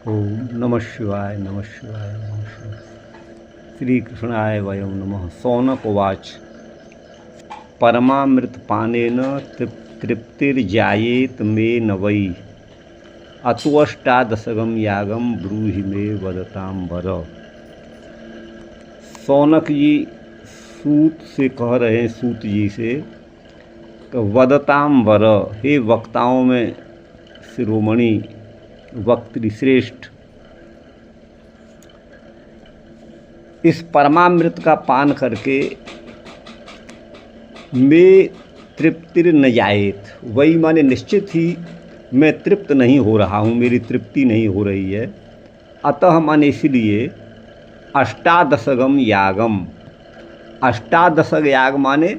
ओम नमः शिवाय नमः शिवाय नमः शिवाय। श्री कृष्णाय वयं नमः। शौनक उवाच परमामृतपानेन तृप्तिर्जायेत मे न वै अतोऽष्टादशगं यागं ब्रूहि मे वदतां वर। शौनक जी सूत से कह रहे हैं, सूत जी से, वदतां वर, हे वक्ताओं में शिरोमणि, वक्त्री श्रेष्ठ, इस परमामृत का पान करके मैं तृप्तिर न जायेत, वही माने निश्चित ही मैं तृप्त नहीं हो रहा हूँ, मेरी तृप्ति नहीं हो रही है। अतः माने इसलिए अष्टादशगम यागम, अष्टादशक याग माने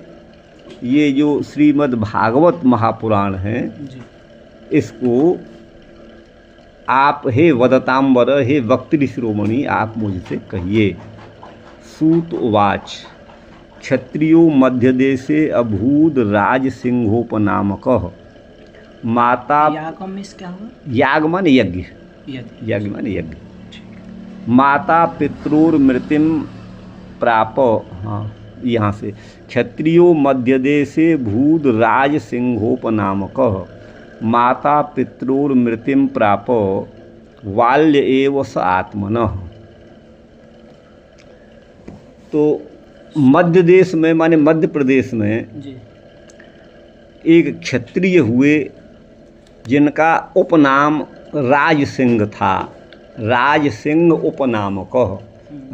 ये जो श्रीमद् भागवत महापुराण है, इसको आप हे वदतांबर, हे वक्त्री शिरोमणि, आप मुझसे कहिए। सूत उवाच क्षत्रियो मध्यदेशे अभूद राज सिंहोपनामकः माता। याग में क्या हुआ? याग माने यज्ञ, यज्ञ माने यज्ञ। माता पित्रोर मृतिम प्राप, हाँ यहाँ से, क्षत्रियो मध्यदेशे भूद राज सिंहोपनामकः माता पित्रोर मृतिम प्राप बाल्य एव स आत्मनः। तो मध्य देश में माने मध्य प्रदेश में जी। एक क्षत्रिय हुए जिनका उपनाम राज सिंह था। राज सिंह उपनामकः,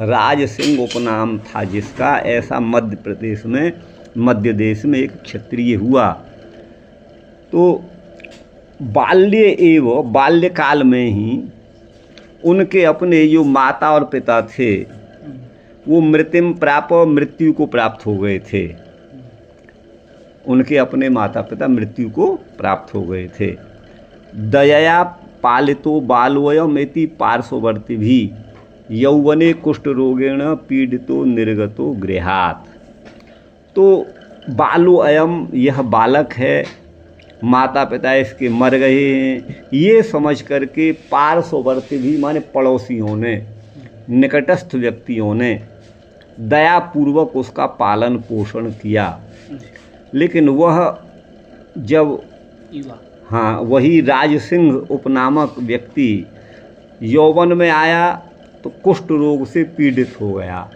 राज सिंह उपनाम था जिसका, ऐसा मध्य प्रदेश में, मध्य देश में एक क्षत्रिय हुआ। तो बाल्य एव, बाल्यकाल में ही उनके अपने जो माता और पिता थे वो मृतिम प्राप, मृत्यु को प्राप्त हो गए थे। उनके अपने माता पिता मृत्यु को प्राप्त हो गए थे। दयया पालितो बालवयमेति पार्श्ववर्ती भी यौवने कुष्ठ रोगेण पीड़ितो निर्गतो गृहात्। तो बालो अयम, यह बालक है, माता पिता इसके मर गए हैं, ये समझ करके पार्श्ववर्ती भी माने पड़ोसियों ने, निकटस्थ व्यक्तियों ने दयापूर्वक उसका पालन पोषण किया। लेकिन वह जब, हाँ वही राज सिंह उपनामक व्यक्ति यौवन में आया तो कुष्ठ रोग से पीड़ित हो गया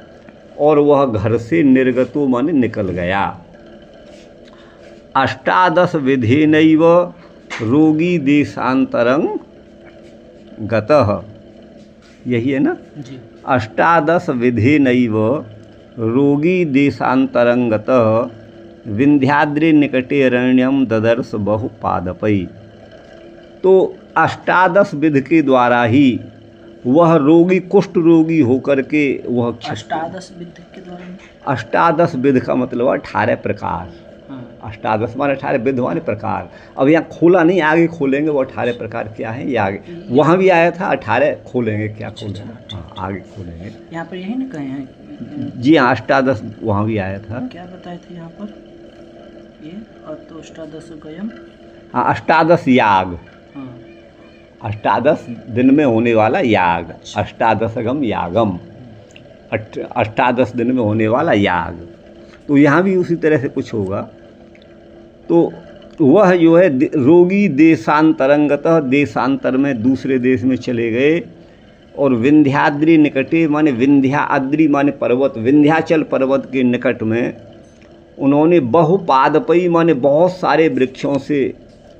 और वह घर से निर्गतो माने निकल गया। अष्टादश विधेनैव रोगी देशांतरं गतः, यही है ना जी। अष्टादश विधेनैव रोगी देशांतरं गतः विंध्याद्रि निकटे अरण्यम ददर्श बहु पादपै। तो अष्टादश विध के द्वारा ही वह रोगी, कुष्ठ रोगी होकर के वह, अष्टादश विध के द्वारा, अष्टादश विध का मतलब 18 प्रकार। अष्टादश माने 18, विध माने प्रकार। अब यहाँ खोला नहीं, आगे खोलेंगे वो 18 प्रकार क्या है, ये आगे वहाँ भी आया था 18, खोलेंगे क्या खोलेंगे, हाँ आगे खोलेंगे। यहाँ पर यही ना कहे हैं जी हाँ, अष्टादश वहाँ भी आया था। क्या बताए थे यहाँ पर, ये तो अष्टादश गयम, हाँ अष्टादश याग, हाँ अष्टादश दिन में होने वाला याग, अष्टादशगम यागम, अष्टादश दिन में होने वाला याग। तो यहाँ भी उसी तरह से कुछ होगा। तो वह जो है रोगी देशांतरंगतः, देशांतर में दूसरे देश में चले गए, और विंध्याद्रि निकटे माने विंध्याद्रि माने पर्वत, विंध्याचल पर्वत के निकट में उन्होंने बहुपादपई माने बहुत सारे वृक्षों से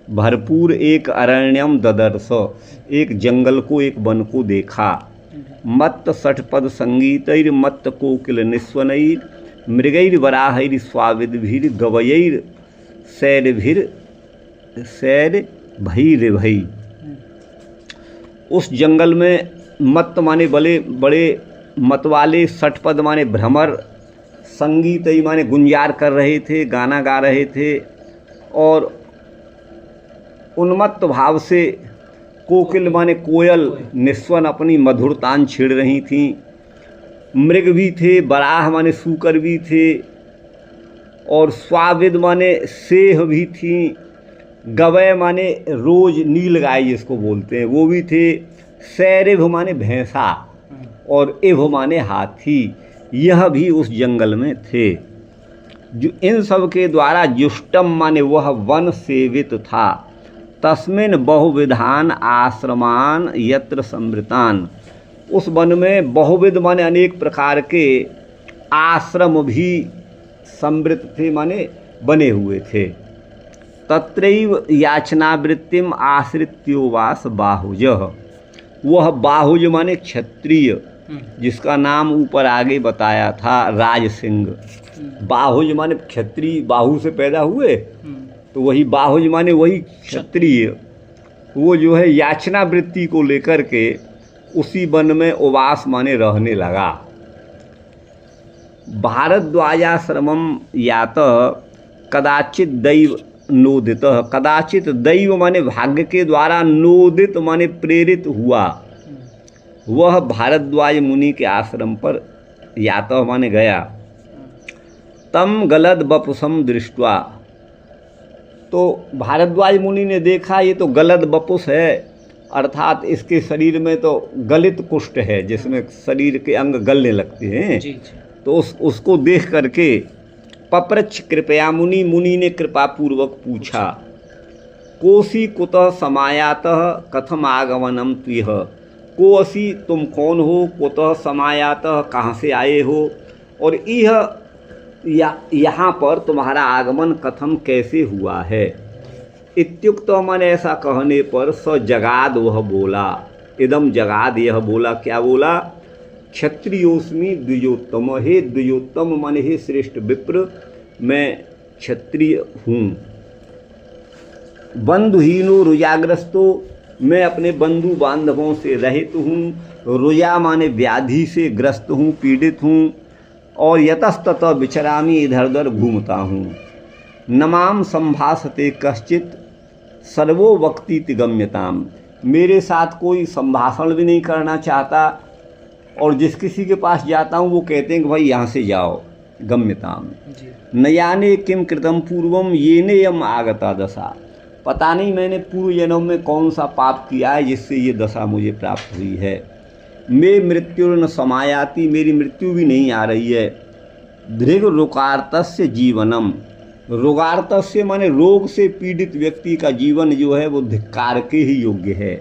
भरपूर एक अरण्यम ददर्श, एक जंगल को, एक वन को देखा। मत्त षटपद संगीतैर मत्त कोकिल निस्वनैर मृगैर वराहैर स्वाविद्भिर गवयैर सैरभिर सैर भैरभै। उस जंगल में मत्त माने बड़े बड़े मतवाले, षटपद माने भ्रमर, संगीत माने गुंजार कर रहे थे, गाना गा रहे थे, और उन्मत्त भाव से कोकिल माने कोयल निस्वन अपनी मधुर तान छेड़ रही थीं। मृग भी थे, बराह माने सूकर भी थे, और स्वाविद माने सेह भी थी, गवय माने रोज नील गाय जिसको बोलते हैं वो भी थे, सैरिभ माने भैंसा और इभ माने हाथी, यह भी उस जंगल में थे। जो इन सब के द्वारा जुष्टम माने वह वन सेवित था। तस्मिन बहुविधान आश्रमान यत्र समृतान, उस वन में बहुविध माने अनेक प्रकार के आश्रम भी समृत थे, माने बने हुए थे। तत्रैव याचनावृत्तिम आश्रित्योवास बाहुजः, वह बाहुज माने क्षत्रिय, जिसका नाम ऊपर आगे बताया था राज सिंह। बाहुज माने क्षत्रिय, बाहु से पैदा हुए, तो वही बाहुज माने वही क्षत्रिय। वो जो है याचना वृत्ति को लेकर के उसी वन में उवास माने रहने लगा। भारद्वाजाश्रमम यात कदाचित दैव नोदित, कदाचित दैव माने भाग्य के द्वारा, नोदित माने प्रेरित हुआ, वह भारद्वाज मुनि के आश्रम पर यातः माने गया। तम गलद बपुसम दृष्ट्वा, तो भारद्वाज मुनि ने देखा ये तो गलद बपुस है, अर्थात इसके शरीर में तो गलित कुष्ठ है, जिसमें शरीर के अंग गलने लगते हैं। जी। तो उसको देख करके पप्रच्छ कृपया मुनि, मुनि ने कृपा पूर्वक पूछा, कोसी कुतः समायातः कथम आगमनम त्विह, कोसी तुम कौन हो, कुतः समायातः कहाँ से आए हो, और यह यहाँ पर तुम्हारा आगमन कथम कैसे हुआ है। इत्युक्त मन ऐसा कहने पर स जगाद, वह बोला, इदम जगाद, यह बोला, क्या बोला, क्षत्रियोस्मि द्विजोत्तम, हे द्विजोत्तम मन हे श्रेष्ठ विप्र, मैं क्षत्रिय हूँ। बंधुहीनो रुजाग्रस्तो, मैं अपने बंधु बांधवों से रहित हूँ। रुजा माने व्याधि से ग्रस्त हूँ, पीड़ित हूँ। और यतस्तत विचरामी, इधर उधर घूमता हूँ। नमाम संभाषते कश्चित सर्वो वक्तीति गम्यताम, मेरे साथ कोई संभाषण भी नहीं करना चाहता, और जिस किसी के पास जाता हूँ वो कहते हैं कि भाई यहाँ से जाओ, गम्यताम। नयाने किम कृतम पूर्वम येने यम आगता दशा, पता नहीं मैंने पूर्व जन्म में कौन सा पाप किया है जिससे ये दशा मुझे प्राप्त हुई है। मे मृत्युर्न समायाति, मेरी मृत्यु भी नहीं आ रही है। दृढ़ रोगार्तस्य जीवनम, रोगार्तस्य माने रोग से पीड़ित व्यक्ति का जीवन जो है वो धिक्कार के ही योग्य है।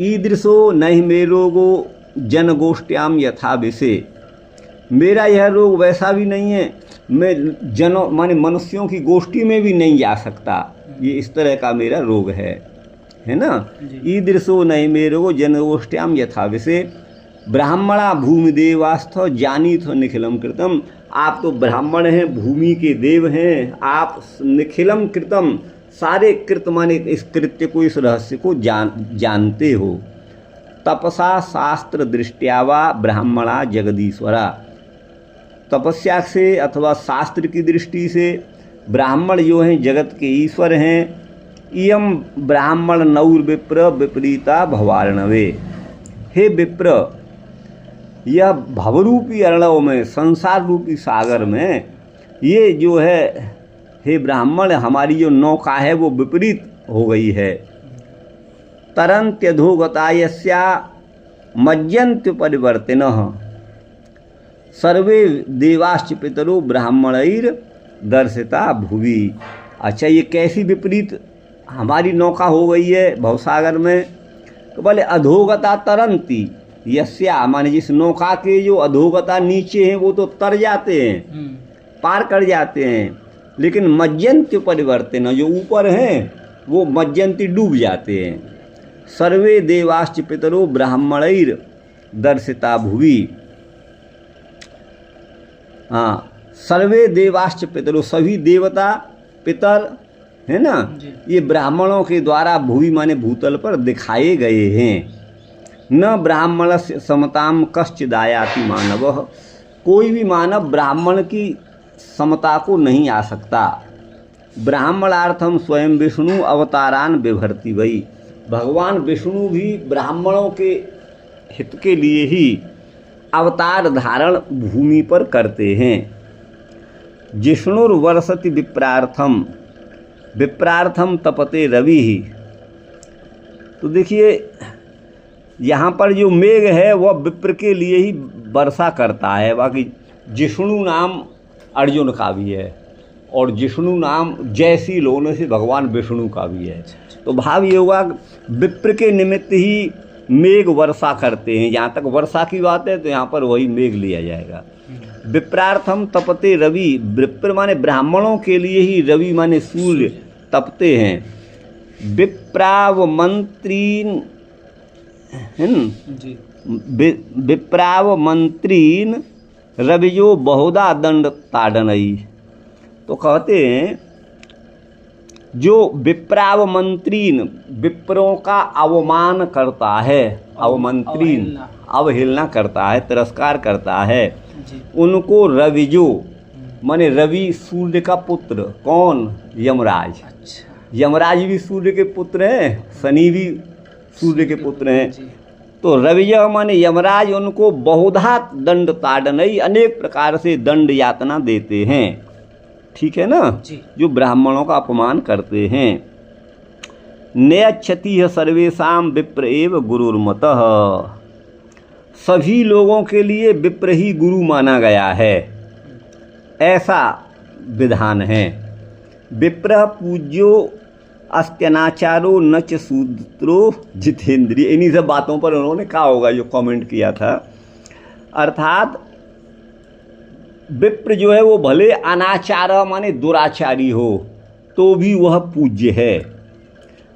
ईदृशो नहीं मे रोगो जन गोष्ठ्याम यथा विषे, मेरा यह रोग वैसा भी नहीं है, मैं जनों माने मनुष्यों की गोष्ठी में भी नहीं जा सकता, ये इस तरह का मेरा रोग है ना। ईदृशो नहीं मे रोगो जन गोष्ठ्याम यथा विषे, ब्राह्मणा भूमि देवास्थ जानीथ निखिलम कृतम, आप तो ब्राह्मण हैं, भूमि के देव हैं, आप निखिलम कृतम, सारे कृत माने इस कृत्य को, इस रहस्य को जानते हो। तपसा शास्त्र दृष्टिया वा ब्राह्मणा जगदीश्वरा, तपस्या से अथवा शास्त्र की दृष्टि से ब्राह्मण जो हैं जगत के ईश्वर हैं। इयम ब्राह्मण नौर विप्र विपरीता भवार्णवे, हे विप्र, यह भवरूपी अर्णव में, संसार रूपी सागर में, ये जो है हे ब्राह्मण, हमारी जो नौका है वो विपरीत हो गई है। तरन्त्यधोगता यस्या मज्जन्त्य परिवर्तिनः, सर्वे देवाश्च पितरो ब्राह्मणैर दर्शिता भुवि। अच्छा, ये कैसी विपरीत हमारी नौका हो गई है भवसागर में, तो बोले अधोगता तरंती यस्या, माने जिस नौका के जो अधोगता नीचे हैं वो तो तर जाते हैं, पार कर जाते हैं, लेकिन मज्जन्त्य परिवर्तन, जो ऊपर हैं वो मज्जन्ती डूब जाते हैं। सर्वे देवाश्च पितरो ब्राह्मणैर दर्शिता भुवि, हाँ, सर्वे देवाश्च पितरो, सभी देवता पितर है ना, ये ब्राह्मणों के द्वारा भुवि माने भूतल पर दिखाए गए हैं। न ब्राह्मण से समताम कश्चिदायाति मानव, कोई भी मानव ब्राह्मण की समता को नहीं आ सकता। ब्राह्मणार्थम स्वयं विष्णु अवतारान बिभर्ति वही, भगवान विष्णु भी ब्राह्मणों के हित के लिए ही अवतार धारण भूमि पर करते हैं। जिष्णुर्वर्षति विप्रार्थम, विप्रार्थम तपते रवि ही, तो देखिए यहाँ पर जो मेघ है वह विप्र के लिए ही वर्षा करता है। बाकी जिष्णु नाम अर्जुन का भी है और जिष्णु नाम जयशील होने से भगवान विष्णु का भी है। तो भाव ये हुआ विप्र के निमित्त ही मेघ वर्षा करते हैं। जहाँ तक वर्षा की बात है तो यहाँ पर वही मेघ लिया जाएगा। विप्रार्थम तपते रवि, विप्र माने ब्राह्मणों के लिए ही रवि माने सूर्य तपते हैं। विप्राव मंत्रीन विप्राव मंत्रीन रविजो बहुधा दंड ताड़नई। तो कहते हैं जो विप्राव मंत्रीन विप्रों का अवमान करता है, अवमंत्रीन अवहेलना करता है, तिरस्कार करता है, उनको रविजो माने रवि सूर्य का पुत्र, कौन? यमराज। यमराज भी सूर्य के पुत्र हैं, शनि भी सूर्य के पुत्र हैं। तो रविज माने यमराज उनको बहुधा दंड ताड़नई, अनेक प्रकार से दंड यातना देते हैं। ठीक है ना जी। जो ब्राह्मणों का अपमान करते हैं। नयच्छति सर्वेषां विप्र एव गुरुर्मतः, सभी लोगों के लिए विप्र ही गुरु माना गया है, ऐसा विधान है। विप्र पूज्यो अस्त्यनाचारो नच शूद्रो जितेंद्रिय। इन्हीं सब बातों पर उन्होंने कहा होगा जो कमेंट किया था। अर्थात विप्र जो है वो भले अनाचार माने दुराचारी हो तो भी वह पूज्य है,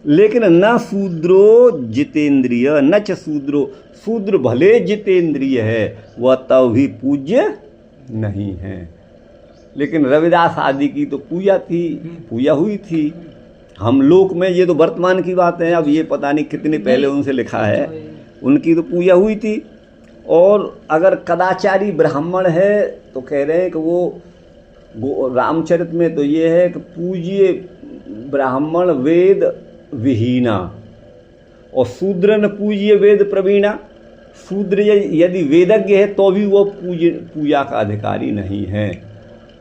लेकिन न शूद्रो जितेंद्रिय, न च शूद्रो, शूद्र भले जितेंद्रिय है वह तब भी पूज्य नहीं है। लेकिन रविदास आदि की तो पूजा थी, पूजा हुई थी। हम लोक में, ये तो वर्तमान की बात है, अब ये पता नहीं कितने पहले उनसे लिखा है, उनकी तो पूजा हुई थी। और अगर कदाचारी ब्राह्मण है तो कह रहे हैं कि वो रामचरित में तो ये है कि पूज्य ब्राह्मण वेद विहीना और शूद्र न पूज्य वेद प्रवीणा। शूद्र यदि वेदज्ञ है तो भी वो पूजा का अधिकारी नहीं है,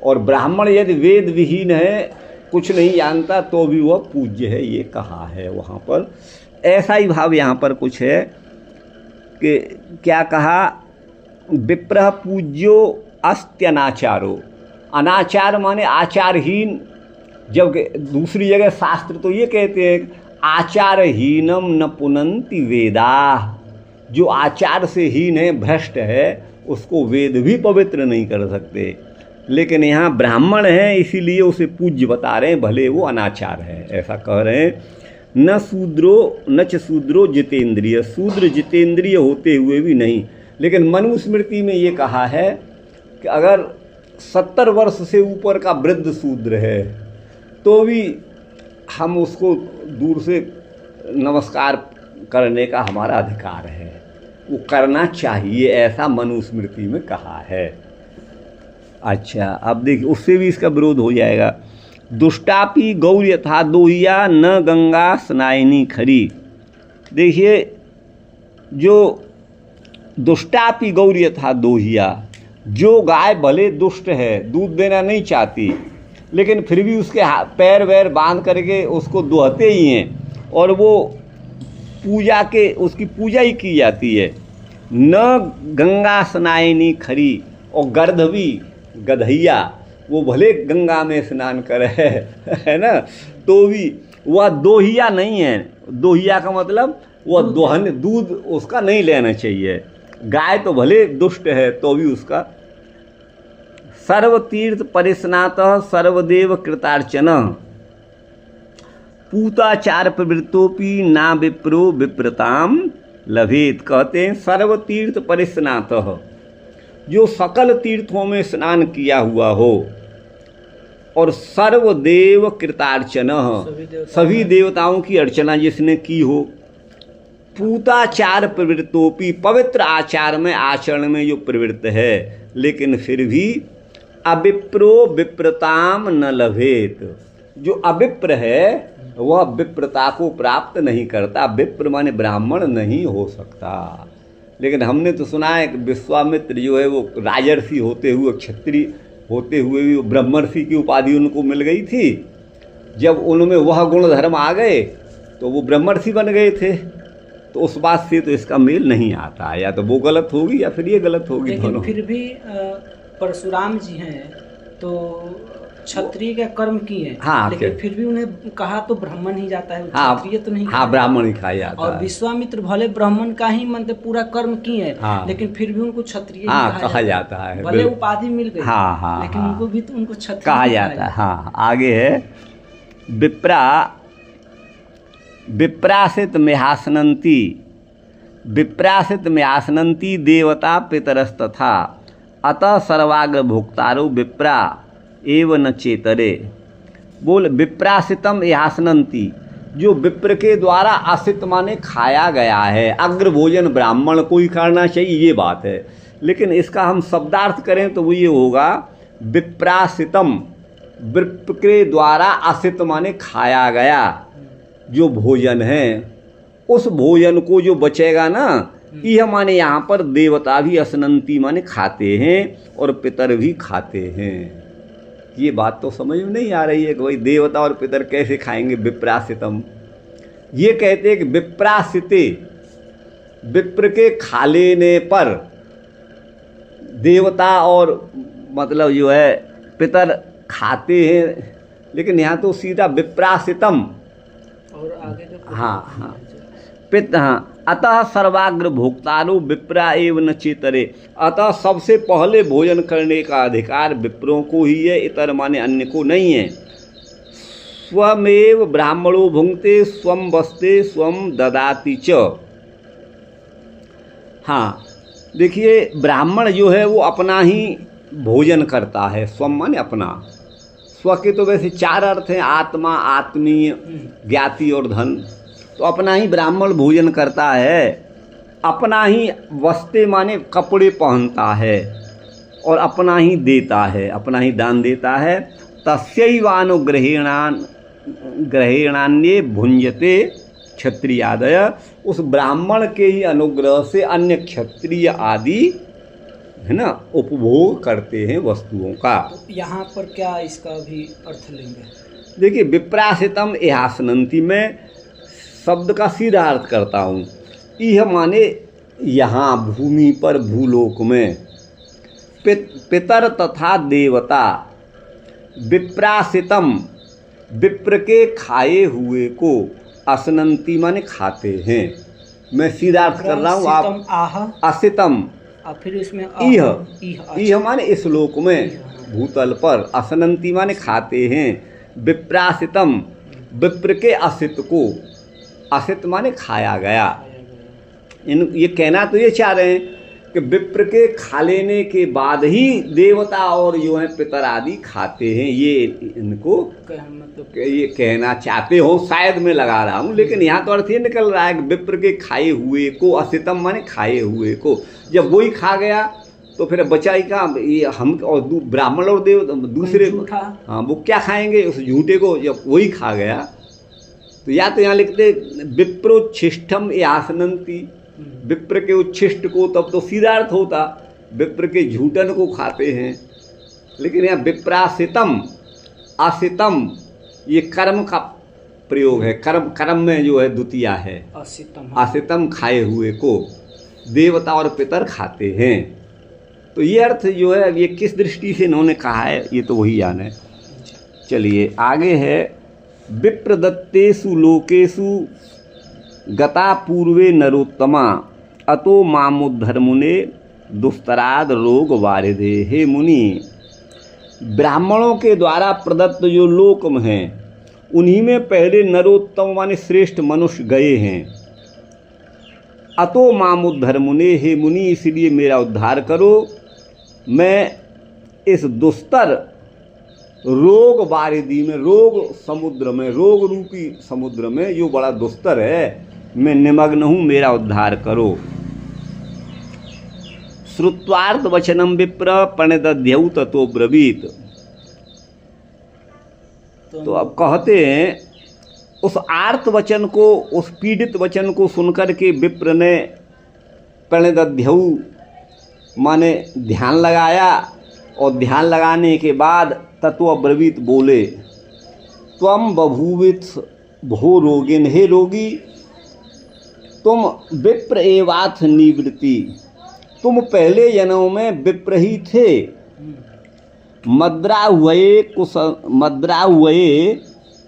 और ब्राह्मण यदि वेद विहीन है, कुछ नहीं जानता, तो भी वह पूज्य है, ये कहा है वहाँ पर। ऐसा ही भाव यहाँ पर कुछ है कि क्या कहा, विप्र पूज्यो अस्त्यनाचारो, अनाचार माने आचारहीन। जब दूसरी जगह शास्त्र तो ये कहते हैं आचारहीनम न पुनंति वेदा, जो आचार से हीन है, भ्रष्ट है, उसको वेद भी पवित्र नहीं कर सकते। लेकिन यहाँ ब्राह्मण है इसीलिए उसे पूज्य बता रहे हैं, भले वो अनाचार है, ऐसा कह रहे हैं। न शूद्रो न च शूद्रो जितेंद्रिय, शूद्र जितेंद्रिय होते हुए भी नहीं। लेकिन मनुस्मृति में ये कहा है कि अगर 70 वर्ष से ऊपर का वृद्ध शूद्र है तो भी हम उसको दूर से नमस्कार करने का हमारा अधिकार है, वो करना चाहिए, ऐसा मनुस्मृति में कहा है। अच्छा, अब देखिए उससे भी इसका विरोध हो जाएगा। दुष्टापि गौर यथा दोहिया न गंगा स्नायिनी खरी। देखिए, जो दुष्टापि गौर यथा दोहिया, जो गाय भले दुष्ट है, दूध देना नहीं चाहती, लेकिन फिर भी उसके पैर वैर बांध करके उसको दुहते ही हैं और वो पूजा के उसकी पूजा ही की जाती है। न गंगा स्नायिनी खरी, और गर्दभी गधैया वो भले गंगा में स्नान करे है ना, तो भी वह दोहिया नहीं है। दोहिया का मतलब वह दोहन, दूध उसका नहीं लेना चाहिए। गाय तो भले दुष्ट है तो भी उसका। सर्वतीर्थ परिस्नातः सर्वदेव कृतार्चन, पूताचार प्रवृत्तोपि ना विप्रो विप्रताम लभेत। कहते हैं सर्वतीर्थ परिस्नातः, जो सकल तीर्थों में स्नान किया हुआ हो, और सर्वदेव कृतार्चन, सभी देवताओं की अर्चना जिसने की हो, पूताचार प्रवृत्तोपि, पवित्र आचार में आचरण में जो प्रवृत्त है, लेकिन फिर भी अविप्रो विप्रताम न लभेत, जो अविप्र है वह विप्रता को प्राप्त नहीं करता। विप्र माने ब्राह्मण नहीं हो सकता। लेकिन हमने तो सुना है कि विश्वामित्र जो है वो राजर्षि होते हुए, क्षत्रिय होते हुए भी ब्रह्मर्षि की उपाधि उनको मिल गई थी। जब उनमें वह गुण धर्म आ गए तो वो ब्रह्मर्षि बन गए थे। तो उस बात से तो इसका मेल नहीं आता है, या तो वो गलत होगी या फिर ये गलत होगी लेकिन दोनों। फिर भी परशुराम जी हैं तो क्षत्रिय का कर्म किए, हाँ, लेकिन फिर भी उन्हें कहा तो ब्राह्मण ही जाता है, हाँ, क्षत्रिय तो नहीं हाँ, कहा। ब्राह्मण ही खाया जाता और है। विश्वामित्र भले ब्राह्मण का ही मतलब पूरा कर्म किए, हाँ, लेकिन फिर भी उनको क्षत्रिय ही हाँ, कहा जाता है, भले उपाधि मिल गई, हाँ, हाँ, लेकिन हाँ, उनको भी तो उनको क्षत्रिय कहा ही जाता है। हाँ, आगे है विप्रासित में आसनंती देवता पितरस्तथा अतः सर्वाग्र भोक्तारो विप्रा एव न चेतरे। बोल विप्रासितम यासनंती, जो विप्र के द्वारा आसित माने खाया गया है, अग्र भोजन ब्राह्मण को ही करना चाहिए, ये बात है। लेकिन इसका हम शब्दार्थ करें तो वो ये होगा विप्रासितम, विप्र के द्वारा आसित माने खाया गया जो भोजन है, उस भोजन को जो बचेगा ना, यह माने यहाँ पर देवता भी असनंती माने खाते हैं और पितर भी खाते हैं। ये बात तो समझ में नहीं आ रही है कि भाई देवता और पितर कैसे खाएंगे विप्रासितम। ये कहते हैं कि विप्रासिते, विप्र के खा लेने पर देवता और मतलब जो है पितर खाते हैं, लेकिन यहाँ तो सीधा विप्रासितम और आगे जो हाँ पित हाँ अतः सर्वाग्र भोक्तारो विप्रा एव न चेतरे, अतः सबसे पहले भोजन करने का अधिकार विप्रों को ही है, इतर माने अन्य को नहीं है। स्वमेव ब्राह्मणो भुंक्ते स्वम वस्ते स्वम ददाति च। हाँ देखिए, ब्राह्मण जो है वो अपना ही भोजन करता है, स्वम माने अपना। स्व के तो वैसे चार अर्थ हैं, आत्मा, आत्मीय, ज्ञाति और धन। तो अपना ही ब्राह्मण भोजन करता है, अपना ही वस्ते माने कपड़े पहनता है और अपना ही देता है, अपना ही दान देता है। तस्यैवानुग्रहेणान्ये भुंजते क्षत्रियादय, उस ब्राह्मण के ही अनुग्रह से अन्य क्षत्रिय आदि है ना उपभोग करते हैं वस्तुओं का। यहाँ पर क्या इसका भी अर्थ लेंगे? देखिए, विप्रासितम यासनंती में शब्द का सीधा अर्थ करता हूँ। यह माने यहाँ भूमि पर भूलोक में पितर तथा देवता विप्रासितम, विप्र के खाए हुए को असनंती माने खाते हैं। मैं सीधा अर्थ कर रहा हूँ, आप असितम और फिर इसमें इह माने इस लोक में भूतल पर, असनंती माने खाते हैं, विप्रासितम विप्र के असित को, असित माने खाया गया। ये कहना तो ये चाह रहे हैं कि विप्र के खा लेने के बाद ही देवता और जो है पितर आदि खाते हैं, ये इनको मतलब ये कहना चाहते हो, शायद मैं लगा रहा हूँ। लेकिन यहाँ तो अर्थ ये निकल रहा है कि विप्र के खाए हुए को, असितम माने खाए हुए को, जब वही खा गया तो फिर बचा ही का ये हम और ब्राह्मण और देव दूसरे, हाँ वो क्या खाएंगे उस झूठे को, जब वही खा गया। तो या तो यहाँ लिखते विप्रोच्छिष्टम यासनंती, विप्र के उच्छिष्ट को, तब तो सीधा अर्थ होता विप्र के झूठन को खाते हैं। लेकिन यहाँ विप्रासितम, असितम, ये कर्म का प्रयोग है, कर्म में जो है द्वितीया है, असितम खाए हुए को देवता और पितर खाते हैं। तो ये अर्थ जो है ये किस दृष्टि से इन्होंने कहा है, ये तो वही जाने। चलिए आगे है, विप्रदत्तेषु लोकेषु गता पूर्वे नरोत्तमा अतो मामुद्धर्मुने दुस्तराद रोग वारिधे। हे मुनि, ब्राह्मणों के द्वारा प्रदत्त जो लोक हैं उन्हीं में पहले नरोत्तम माने श्रेष्ठ मनुष्य गए हैं। अतो मामुद्धर्मुने, हे मुनि इसलिए मेरा उद्धार करो, मैं इस दुस्तर रोग वारिधि में, रोग समुद्र में, रोग रूपी समुद्र में जो बड़ा दुस्तर है, मैं निमग्न हूँ, मेरा उद्धार करो। श्रुत्वार्थ वचनम विप्र प्रणिदध्यौ ततो ब्रवीत। तो अब कहते हैं उस आर्त वचन को, उस पीड़ित वचन को सुनकर के विप्र ने प्रणिदध्यौ माने ध्यान लगाया, और ध्यान लगाने के बाद तत्व ब्रवीत बोले, त्वम बभूवित भो रोगिन, हे रोगी तुम विप्र एवाथ निवृत्ति, तुम पहले जन्म में विप्र ही थे। मद्रावये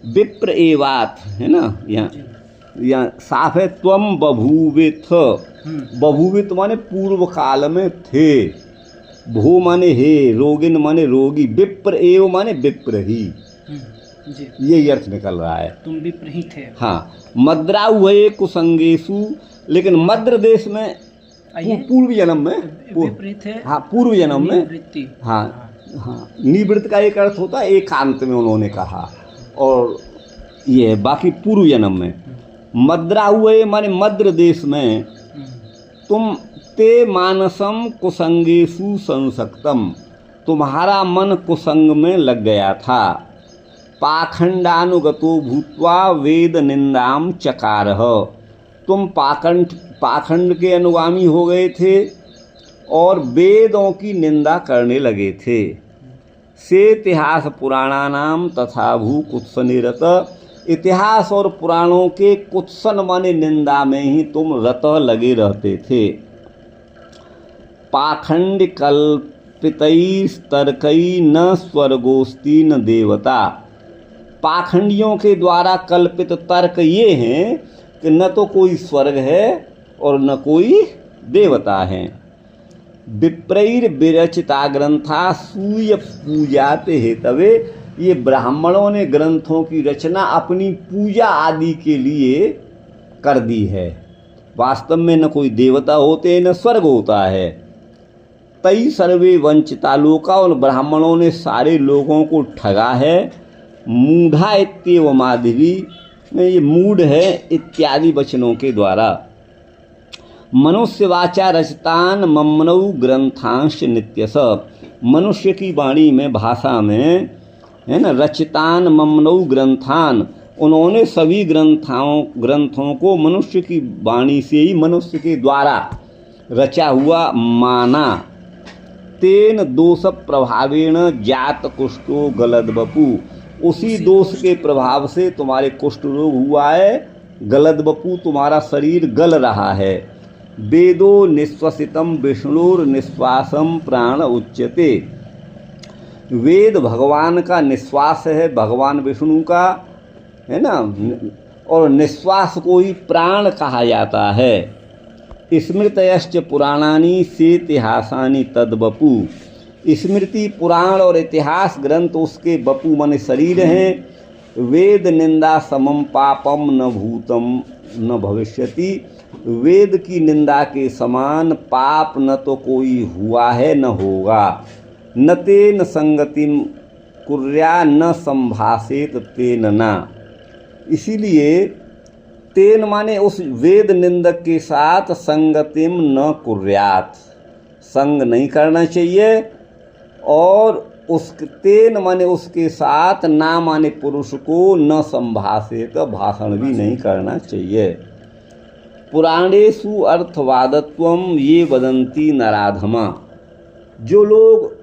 विप्र एवाथ, है ना, यहाँ साफ है। त्वम बभूविथ, बभूविथ माने पूर्व काल में थे। भू माने हे, रोगिन माने रोगी, विप्र एव माने विप्र ही, ये अर्थ निकल रहा है। तुम विप्र ही थे। हाँ, मद्रावये कुसंगेशु, लेकिन मद्र देश में पूर्व जन्म में विपरीत है। हाँ, पूर्व जन्म में निवृत्ति। हाँ हाँ, निवृत्त का एक अर्थ होता है एकांत में, उन्होंने कहा, और ये बाकी पूर्व जन्म में। मद्रावये माने मद्र देश में, तुम ते मानसम कुसंगेशु संसक्तम, तुम्हारा मन कुसंग में लग गया था। पाखंडानुगतो भूत्वा वेद निंदाम चकारह, तुम पाखंड के अनुगामी हो गए थे और वेदों की निंदा करने लगे थे। से इतिहास पुराणानाम तथा भू कुत्सनिरत, इतिहास और पुराणों के कुत्सन माने निंदा में ही तुम रत लगे रहते थे। पाखंड कल्पितई तर्कई न स्वर्गोस्ति न देवता, पाखंडियों के द्वारा कल्पित तर्क ये हैं कि न तो कोई स्वर्ग है और न कोई देवता है। विप्रैर विरचिता ग्रंथा सूय पूजाते हेतवे, ये ब्राह्मणों ने ग्रंथों की रचना अपनी पूजा आदि के लिए कर दी है। वास्तव में न कोई देवता होते न स्वर्ग होता है। तई सर्वे वंचिता लोका, और ब्राह्मणों ने सारे लोगों को ठगा है। मूढ़ा इत्येव माधवी में ये मूढ़ है इत्यादि वचनों के द्वारा। मनुष्य वाचा रचतान मम्नौ ग्रंथांश नित्यस, मनुष्य की वाणी में, भाषा में, है ना, रचितान मम्नौ ग्रंथान, उन्होंने सभी ग्रंथों को मनुष्य की वाणी से ही, मनुष्य के द्वारा रचा हुआ माना। तेन दोष प्रभावेण जात कुष्ठो गलद बपू, उसी दोष के प्रभाव से तुम्हारे कुष्ठ रोग हुआ है। गलद बपू, तुम्हारा शरीर गल रहा है। वेदो निश्वसितम विष्णुर निश्वासम प्राण उच्यते, वेद भगवान का निश्वास है, भगवान विष्णु का, है ना, और निश्वास को ही प्राण कहा जाता है। स्मृतयश्च पुराणानि सेतिहासानि तद्वपु, स्मृति पुराण और इतिहास ग्रंथ उसके बपू मन शरीर हैं। वेद निंदा समम पापम न भूतम न भविष्यति, वेद की निंदा के समान पाप न तो कोई हुआ है न होगा। न तेन संगतिम कुर्या न संभाषेत तेन ना, इसीलिए तेन माने उस वेद निंदक के साथ संगतिम न कुर्यात, संग नहीं करना चाहिए। और उस तेन माने उसके साथ, ना माने पुरुष को, न संभाषेत, भाषण भी नहीं करना चाहिए। पुराणेषु अर्थवादत्वम ये वदंती नराधमा, जो लोग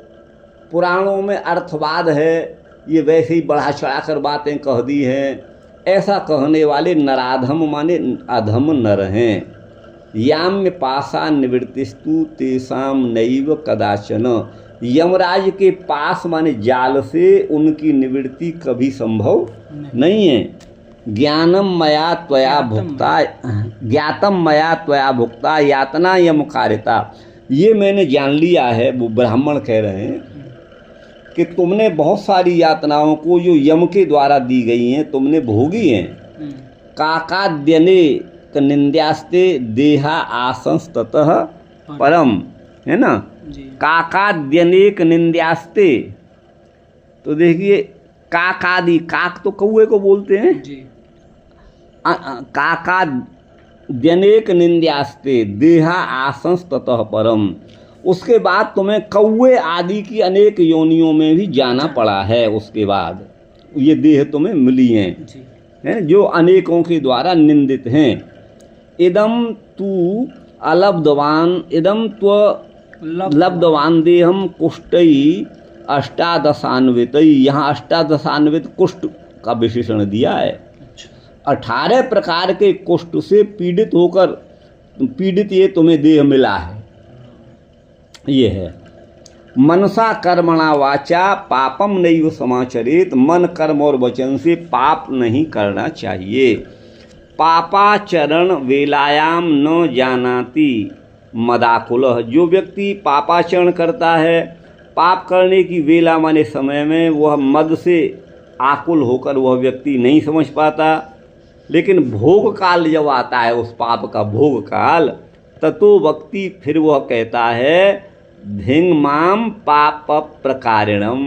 पुराणों में अर्थवाद है, ये वैसे ही बढ़ा चढ़ा कर बातें कह दी हैं, ऐसा कहने वाले नराधम माने अधम नर हैं। याम्य पासा निवृत्तिस्तु तेषाम नैव कदाचन, यमराज के पास माने जाल से उनकी निवृत्ति कभी संभव नहीं है। ज्ञानम मया त्वया भुक्ता, ज्ञातम मया त्वया भुक्ता यातना यम कारिता, ये मैंने जान लिया है, वो ब्राह्मण कह रहे हैं कि तुमने बहुत सारी यातनाओं को जो यम के द्वारा दी गई हैं तुमने भोगी हैं। काकाद्यने निंद्यास्ते देहा आसंस्ततः परम, है ना, काकाद्यनेक निंद्यास्ते, तो देखिए काकादि, काक तो कौए को बोलते हैं, काकाद्यनेक निंद्यास्ते देहा आसंस्ततः परम, उसके बाद तुम्हें कौए आदि की अनेक योनियों में भी जाना पड़ा है। उसके बाद ये देह तुम्हें मिली हैं, जो अनेकों के द्वारा निंदित हैं। इदम तू अलब्धवान, इदम त्व लब्धवान देहम कुष्टई अष्टादशान्वित, यहाँ अष्टादशान्वित कुष्ठ का विशेषण दिया है। 18 प्रकार के कुष्ठ से पीड़ित ये तुम्हें देह मिला है। ये है मनसा कर्मणा वाचा पापम नैव समाचरेत, मन कर्म और वचन से पाप नहीं करना चाहिए। पापाचरण वेलायाम न जानाति मदाकुलः, जो व्यक्ति पापाचरण करता है पाप करने की वेला माने समय में वह मद से आकुल होकर वह व्यक्ति नहीं समझ पाता, लेकिन भोग काल जब आता है उस पाप का भोग काल, ततो व्यक्ति फिर वह कहता है धिंग माम पाप प्रकारिणम,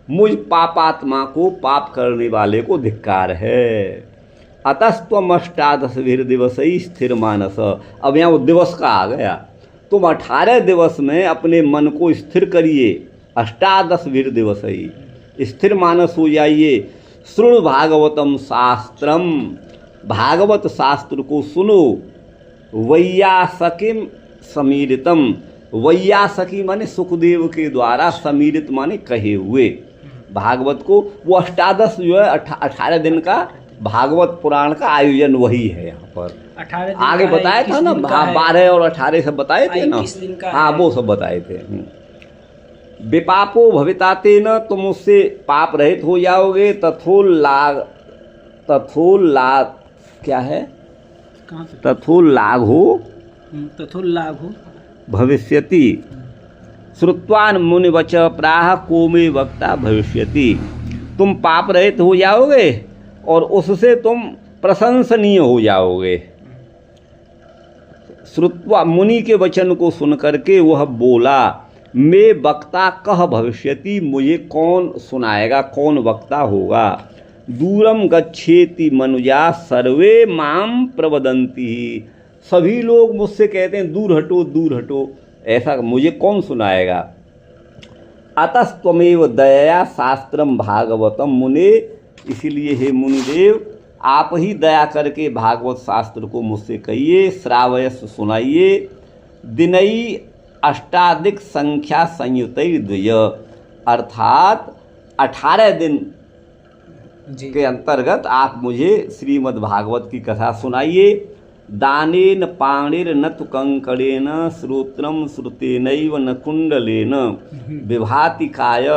मुझ पापात्मा को पाप करने वाले को धिक्कार है। अतस्त्वम अष्टादशभिर दिवसई स्थिर मानस, अब यहाँ वो दिवस का आ गया, तुम 18 दिवस में अपने मन को स्थिर करिए। अष्टादशभिर दिवसई स्थिर मानस हो जाइए। श्रुण भागवतम शास्त्रम, भागवत शास्त्र को सुनो। वैयासकिम समीरितम, वैयासकी माने सुखदेव के द्वारा, समीरित माने कहे हुए भागवत को। वो अष्टादश जो है 18 दिन का भागवत पुराण का आयोजन वही है। यहाँ पर 18 दिन आगे का बताया था ना, 12 और 18 सब बताए थे ना, 21 दिन का हाँ वो सब बताए थे। विपापो भविताते न, तुम उससे पाप रहित हो जाओगे। तथोल लाग क्या है, कहाँ पे? तथोल लाघो तथोल्लाभो भविष्यति। श्रुत्वान मुनिवच प्राह को मे वक्ता भविष्यति, तुम पाप रहित हो जाओगे और उससे तुम प्रशंसनीय हो जाओगे। श्रुत्वा, मुनि के वचन को सुन करके वह बोला, मैं वक्ता कह भविष्यति, मुझे कौन सुनाएगा, कौन वक्ता होगा। दूरम गच्छेति मनुजा सर्वे माम प्रवदन्ति, सभी लोग मुझसे कहते हैं दूर हटो दूर हटो, ऐसा मुझे कौन सुनाएगा। अतस्त्वमेव दया शास्त्रम भागवतम मुने, इसलिए हे मुनिदेव आप ही दया करके भागवत शास्त्र को मुझसे कहिए। श्रावयस, सुनाइए। दिनई अष्टाधिक संख्या संयुतै द्वय, अर्थात 18 दिन जी के अंतर्गत आप मुझे श्रीमद् भागवत की कथा सुनाइए। दानेन पाणिर न तु कंकड़ेन श्रोत्रम श्रुतेनैव न कुंडलेन विभाति काय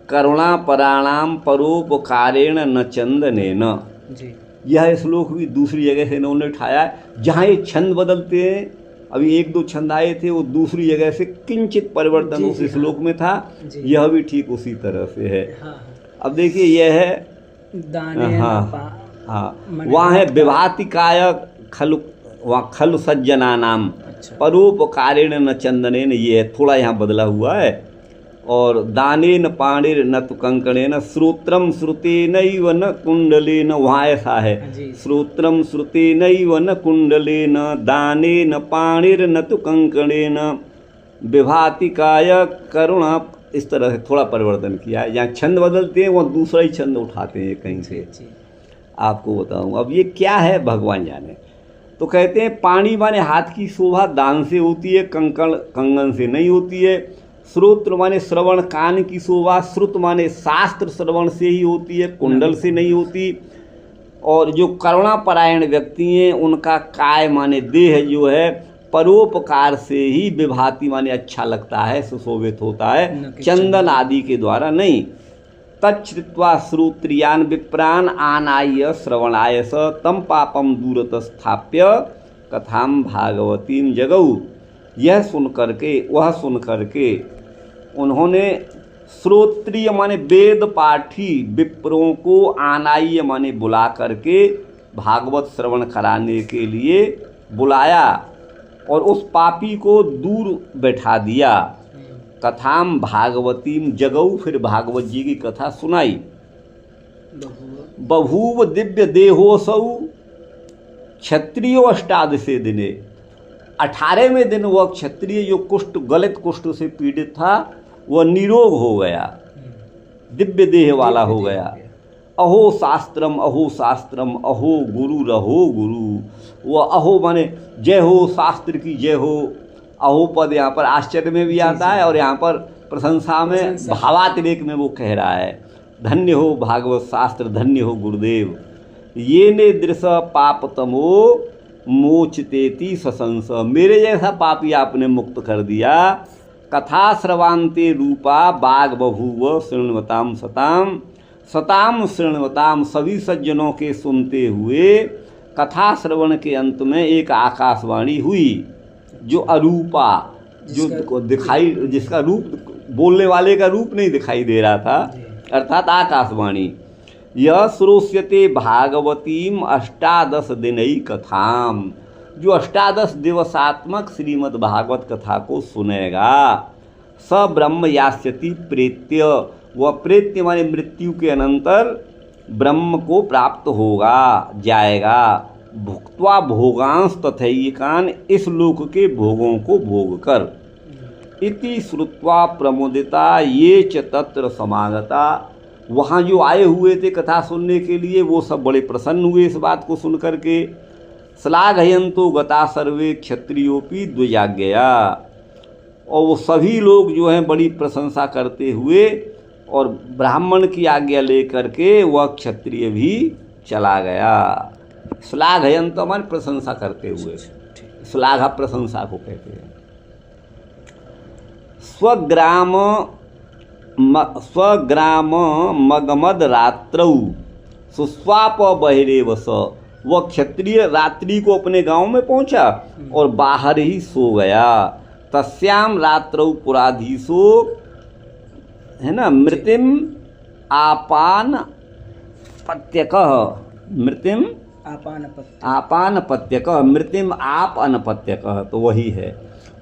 करुणापराणाम परोपकारेण न चंदनेन। जी यह श्लोक भी दूसरी जगह से इन्होंने उठाया है, जहाँ ये छंद बदलते हैं। अभी 1-2 छंद आए थे, वो दूसरी जगह से किंचित परिवर्तन जी, उस जी, श्लोक में था। जी। यह भी ठीक उसी तरह से है। हाँ अब देखिए यह है, दाने हाँ वहाँ है विभाति काय खलु, वहाँ खलु सज्जना नाम अच्छा परोपकारेण न चंदनेन, ये है थोड़ा यहाँ बदला हुआ है। और दानेन पाणिर न तु कंकणेन श्रोत्रम श्रुतेनैव न कुंडलेन, वहाँ ऐसा है जी श्रोत्रम श्रुतेनैव न कुंडलेन दानेन पाणिर न तु कंकणेन विभाति काय करुणा, इस तरह से थोड़ा परिवर्तन किया है। जहाँ छंद बदलते हैं वहाँ दूसरा ही छंद उठाते हैं कहीं से। जी आपको बताऊँ अब ये क्या है, भगवान जाने। तो कहते हैं पाणी माने हाथ की शोभा दान से होती है, कंकण कंगन से नहीं होती है। श्रोत्र माने श्रवण कान की शोभा, श्रुत माने शास्त्र श्रवण से ही होती है, कुंडल से नहीं होती। और जो करुणापरायण व्यक्ति हैं उनका काय माने देह जो है परोपकार से ही विभाति माने अच्छा लगता है, सुशोभित होता है, चंदन आदि के द्वारा नहीं। तच्छ्रुत्वा श्रोत्रियान विप्रान आनाय श्रवणाय स तम पापम दूरत स्थाप्य कथाम भागवतीम जगऊ। यह सुन करके, वह सुन करके उन्होंने श्रोत्रिय माने वेद पाठी विप्रों को आनाय माने बुला करके भागवत श्रवण कराने के लिए बुलाया और उस पापी को दूर बैठा दिया। कथाम भागवतीम जगऊ, फिर भागवत जी की कथा सुनाई। बभूव दिव्य देहोसौ क्षत्रियो अष्टादशे दिने, 18वें दिन वह क्षत्रिय जो कुष्ठ गलत कुष्ठ से पीड़ित था वह निरोग हो गया, दिव्य देह वाला हो गया। अहो शास्त्रम अहो गुरु रहो गुरु। वह अहो माने जय हो, शास्त्र की जय हो। अहो पद यहाँ पर आश्चर्य में भी आता है और यहाँ पर प्रशंसा में भावातिरेक में वो कह रहा है, धन्य हो भागवत शास्त्र, धन्य हो गुरुदेव। ये ने दृश पापतमो मोचतेति सशंस, मेरे जैसा पापी आपने मुक्त कर दिया। कथा श्रवान्ते रूपा बाग बभूव शृण्वताम सताम, सताम शृण्वताम, सभी सज्जनों के सुनते हुए कथा श्रवण के अंत में एक आकाशवाणी हुई जो अरूपा, जो दिखाई, जिसका रूप बोलने वाले का रूप नहीं दिखाई दे रहा था, अर्थात आकाशवाणी। यह श्रोष्यते भागवतीम अष्टादश दिनई कथाम, जो अष्टादश दिवसात्मक श्रीमद् भागवत कथा को सुनेगा। स ब्रह्म यास्यति प्रेत्य, वह प्रेत्य माने मृत्यु के अनंतर ब्रह्म को प्राप्त होगा, जाएगा। भुक्त्वा भोगांश तथैकान, इस लोक के भोगों को भोग कर। इति श्रुत्वा प्रमोदिता ये च तत्र समागता, वहाँ जो आए हुए थे कथा सुनने के लिए वो सब बड़े प्रसन्न हुए इस बात को सुन करके। श्लाघयन्तो गता सर्वे क्षत्रियोपि द्विजाज्ञया, और वो सभी लोग जो हैं बड़ी प्रशंसा करते हुए और ब्राह्मण की आज्ञा लेकर के वह क्षत्रिय भी चला गया। श्लाघयन्तो माने प्रशंसा करते हुए, श्लाघा प्रशंसा को कहते हैं। स्वग्राम मगमद रात्रौ सुस्वाप बहिरेव स, वह क्षत्रिय रात्रि को अपने गांव में पहुंचा और बाहर ही सो गया। तस्याम रात्रौ पुराधीशो, है ना, मृतिम आपान पत्यकः, मृतिम आपान पत्यकः, मृतिम आप अनपत्यकः, तो वही है।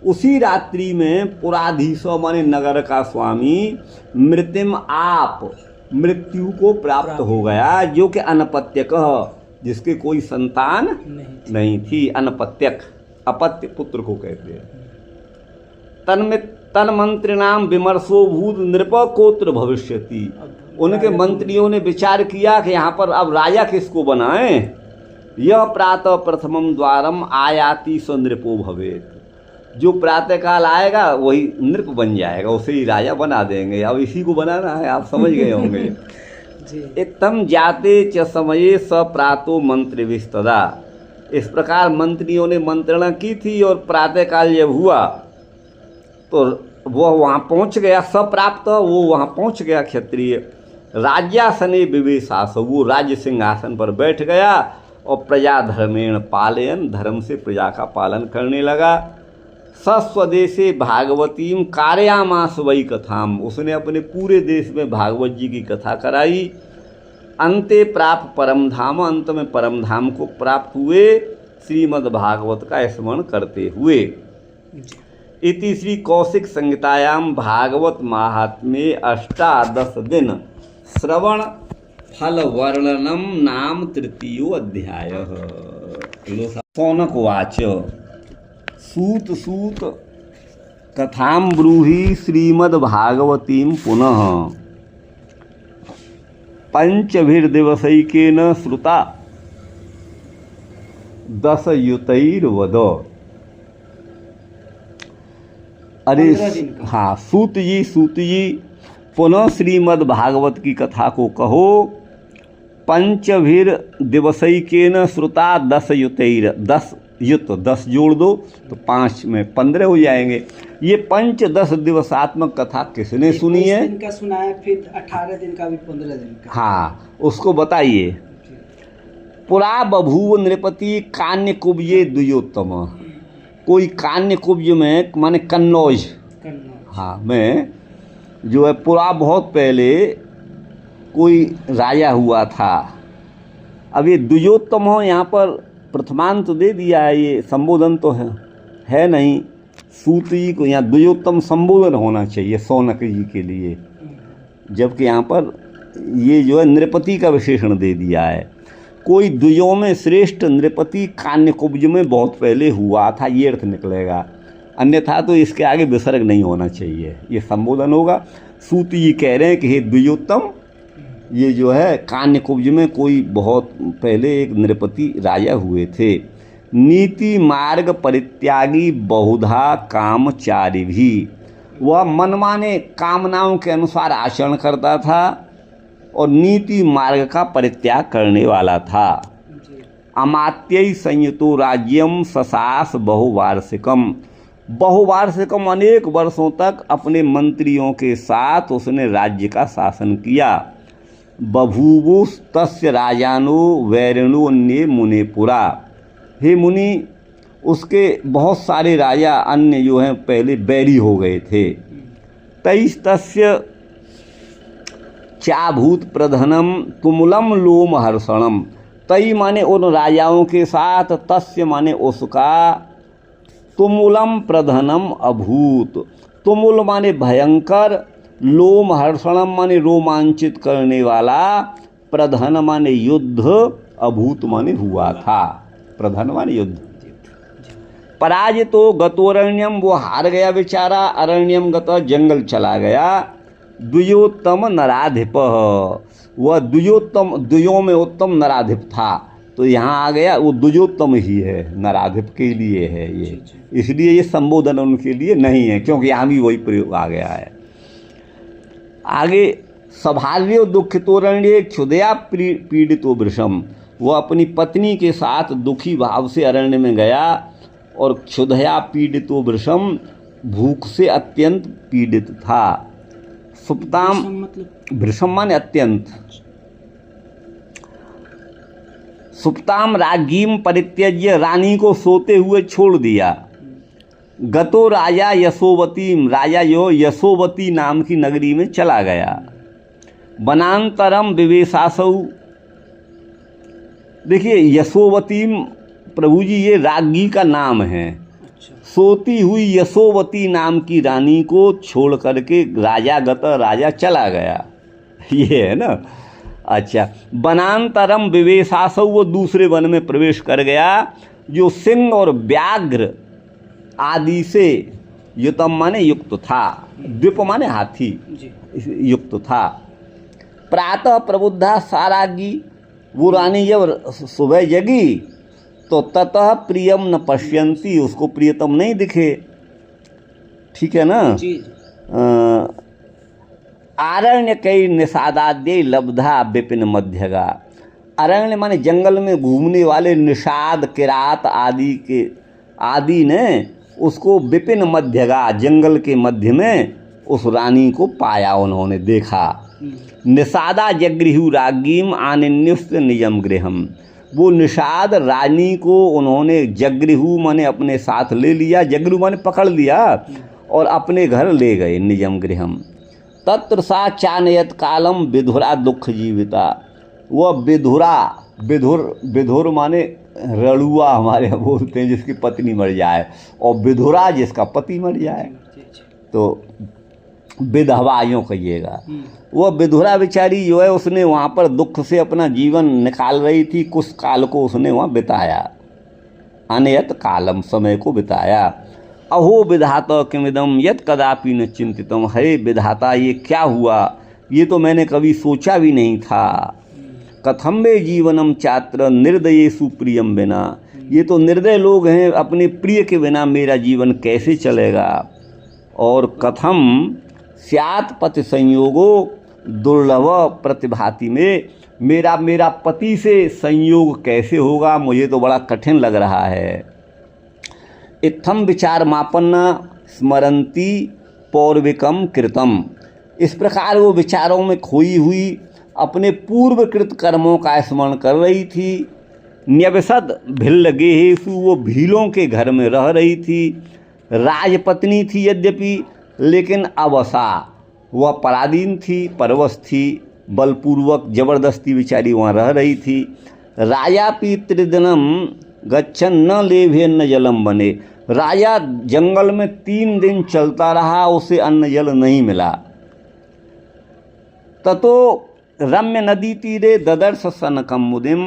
उसी रात्रि में पुराधीशो माने नगर का स्वामी मृतिम आप, मृत्यु को प्राप्त हो गया, जो कि अनपत्यकः, जिसके कोई संतान नहीं थी। अनपत्यक, अपत्य पुत्र को कहते हैं। तन्मंत्रिणाम विमर्शो भूत नृप कोत्र भविष्यति, उनके मंत्रियों ने विचार किया कि यहाँ पर अब राजा किसको बनाएं। यह प्रातः प्रथमम द्वारम आयाति स नृपो भवेत, जो प्रातःकाल आएगा वही नृप बन जाएगा, उसे ही राजा बना देंगे। अब इसी को बनाना है, आप समझ गए होंगे। इत्थम जाते च समये स प्रातो मंत्र विस्तदा, इस प्रकार मंत्रियों ने मंत्रणा की थी और प्रातःकाल जब हुआ तो वह वहाँ पहुँच गया। सप्राप्त, वो वहाँ पहुँच गया क्षत्रिय। राज्यासने विवेशास, वो राज्य सिंहासन पर बैठ गया और प्रजा धर्मेण पालयन, धर्म से प्रजा का पालन करने लगा। सस्वदेशे भागवतीम कार्यामास वही कथाम, उसने अपने पूरे देश में भागवत जी की कथा कराई। अंते प्राप्त परम धाम, अंत में परम धाम को प्राप्त हुए श्रीमद् भागवत का स्मरण करते हुए। इति श्री कौशिक संहितायाम भागवत महात्म्ये अष्टादश दिन श्रवण फल वर्णनम नाम तृतीयो अध्याय। सौनकवाच सूत सूत कथां ब्रूहि श्रीमद्भागवतीं पुनः, पंचभिर्दिवसैकेन श्रुता दशयुतैर्वद। अरे हाँ, सूत जी पुनः श्रीमद्भागवत की कथा को कहो। पंचभिर दिवसैकेन श्रुता दशयुतैर, 10 युत, 10 जोड़ दो तो 5 में 15 हो जाएंगे। ये 5-10 दिवसात्मक कथा किसने सुनी है? 10 दिन का सुना है, फिर 18 दिन का भी, 15 दिन का। हाँ, उसको बताइए। पुरा बभूव नृपति कान्य कुब्जे द्वियोत्तम, कोई कान्य कुब्ज में माने कन्नौज, हाँ में जो है पुरा बहुत पहले कोई राजा हुआ था। अब ये द्वियोत्तम हो, यहाँ पर प्रथमांत दे दिया है, ये संबोधन तो है नहीं। सूत जी को यहाँ द्वियोत्तम संबोधन होना चाहिए सौनक जी के लिए, जबकि यहाँ पर ये जो है नृपति का विशेषण दे दिया है। कोई द्विजों में श्रेष्ठ नृपति कान्य कुब्ज में बहुत पहले हुआ था, ये अर्थ निकलेगा, अन्यथा तो इसके आगे विसर्ग नहीं होना चाहिए, ये संबोधन होगा। सूत जी कह रहे हैं कि हे द्विजोत्तम, ये जो है कान्य कुब्ज में कोई बहुत पहले एक नृपति राजा हुए थे। नीति मार्ग परित्यागी बहुधा कामचारी भी, वह मनमाने कामनाओं के अनुसार आचरण करता था और नीति मार्ग का परित्याग करने वाला था। जी। अमात्यई संयुतो राज्यम ससास बहुवार्षिकम, बहुवार्षिकम अनेक वर्षों तक अपने मंत्रियों के साथ उसने राज्य का शासन किया। बभूवुस तस्य राजानो वैरणोन्ये मुने पुरा, हे मुनि उसके बहुत सारे राजा अन्य जो हैं पहले बैरी हो गए थे। तैस तस्य चाभूत प्रधनम तुमुलम लोम हर्षणम, तई माने उन राजाओं के साथ, तस्य माने उसका, तुमुलम प्रधनम अभूत, तुमुल माने भयंकर, लोम हर्षणम माने रोमांचित करने वाला, प्रधन माने युद्ध, अभूत माने हुआ था। प्रधन माने युद्ध। पराजितो गतोरण्यम, वो हार गया बेचारा, अरण्यम गत जंगल चला गया। द्वियोत्तम नराधिप, वह द्वियोत्तम, द्वियों में उत्तम नराधिप था, तो यहाँ आ गया वो द्वियोत्तम ही है, नराधिप के लिए है ये, इसलिए ये संबोधन उनके लिए नहीं है, क्योंकि यहाँ भी वही प्रयोग आ गया है। आगे सभार्यो दुखितोरण्ये क्षुधया पीड़ितो वृषम, वह अपनी पत्नी के साथ दुखी भाव से अरण्य में गया, और क्षुधया पीड़ितो वृषम, भूख से अत्यंत पीड़ित था। सुप्ताम, मतलब भृशम माने अत्यंत। सुप्ताम राज्ञीम परित्यज्य, रानी को सोते हुए छोड़ दिया। गतो राजा यशोवतीम, राजा जो यशोवती नाम की नगरी में चला गया। वनांतरम विवेशासौ, देखिए यशोवतीम प्रभु जी ये राज्ञी का नाम है। सोती हुई यशोवती नाम की रानी को छोड़ करके राजागत, राजा चला गया, ये है ना। अच्छा, वनांतरम विवेशासौ, वो दूसरे वन में प्रवेश कर गया, जो सिंह और व्याघ्र आदि से युतम माने युक्त था, द्वीप माने हाथी युक्त था। प्रातः प्रबुद्धा सारागी, वो रानी जब सुबह जगी तो ततः प्रियम न पश्यंती, उसको प्रियतम नहीं दिखे, ठीक है ना। आरण्य कई निषादाद्य लब्धा विपिन मध्यगा, अरण्य माने जंगल में घूमने वाले निषाद किरात आदि ने उसको विपिन मध्यगा, जंगल के मध्य में उस रानी को पाया, उन्होंने देखा। निषादा जगृहु राज्ञीम आनिन्युस्त निजम गृहम, वो निषाद रानी को उन्होंने जगृहु माने अपने साथ ले लिया, जगृहु माने पकड़ लिया और अपने घर ले गए, निजम गृहम। तत्र सा चानयत कालम विधुरा दुख जीविता, वह विधुरा, विधुर माने रड़ुआ हमारे यहाँ बोलते हैं, जिसकी पत्नी मर जाए, और विधुरा जिसका पति मर जाए, तो विधवा यूँ कहिएगा। वह विधुरा बेचारी जो है, उसने वहाँ पर दुख से अपना जीवन निकाल रही थी, कुछ काल को उसने वहाँ बिताया, अनयत कालम, समय को बिताया। अहो विधाता किमिदम यत कदापि न चिंतितम, हे विधाता ये क्या हुआ, ये तो मैंने कभी सोचा भी नहीं था। कथम वे जीवनम चात्र निर्दयेषु प्रियम बिना, ये तो निर्दय लोग हैं, अपने प्रिय के बिना मेरा जीवन कैसे चलेगा। और कथम स्यात् पति संयोगो दुर्लभ प्रतिभाति में, मेरा पति से संयोग कैसे होगा, मुझे तो बड़ा कठिन लग रहा है। इत्थम विचार मापन्न स्मरंती पौर्विकम कृतम, इस प्रकार वो विचारों में खोई हुई अपने पूर्वकृत कर्मों का स्मरण कर रही थी। न्यवसद भिल्ल गेहेसु, वो भीलों के घर में रह रही थी। राजपत्नी थी यद्यपि, लेकिन अवसा, वह पराधीन थी, परवश थी, बलपूर्वक जबरदस्ती बेचारी वहाँ रह रही थी। राजा पितृदिनम गच्छन न लेभे न जलम बने, राजा जंगल में 3 दिन चलता रहा, उसे अन्न जल नहीं मिला। ततो रम्य नदी तीरे ददर्श सनकम मुदिम,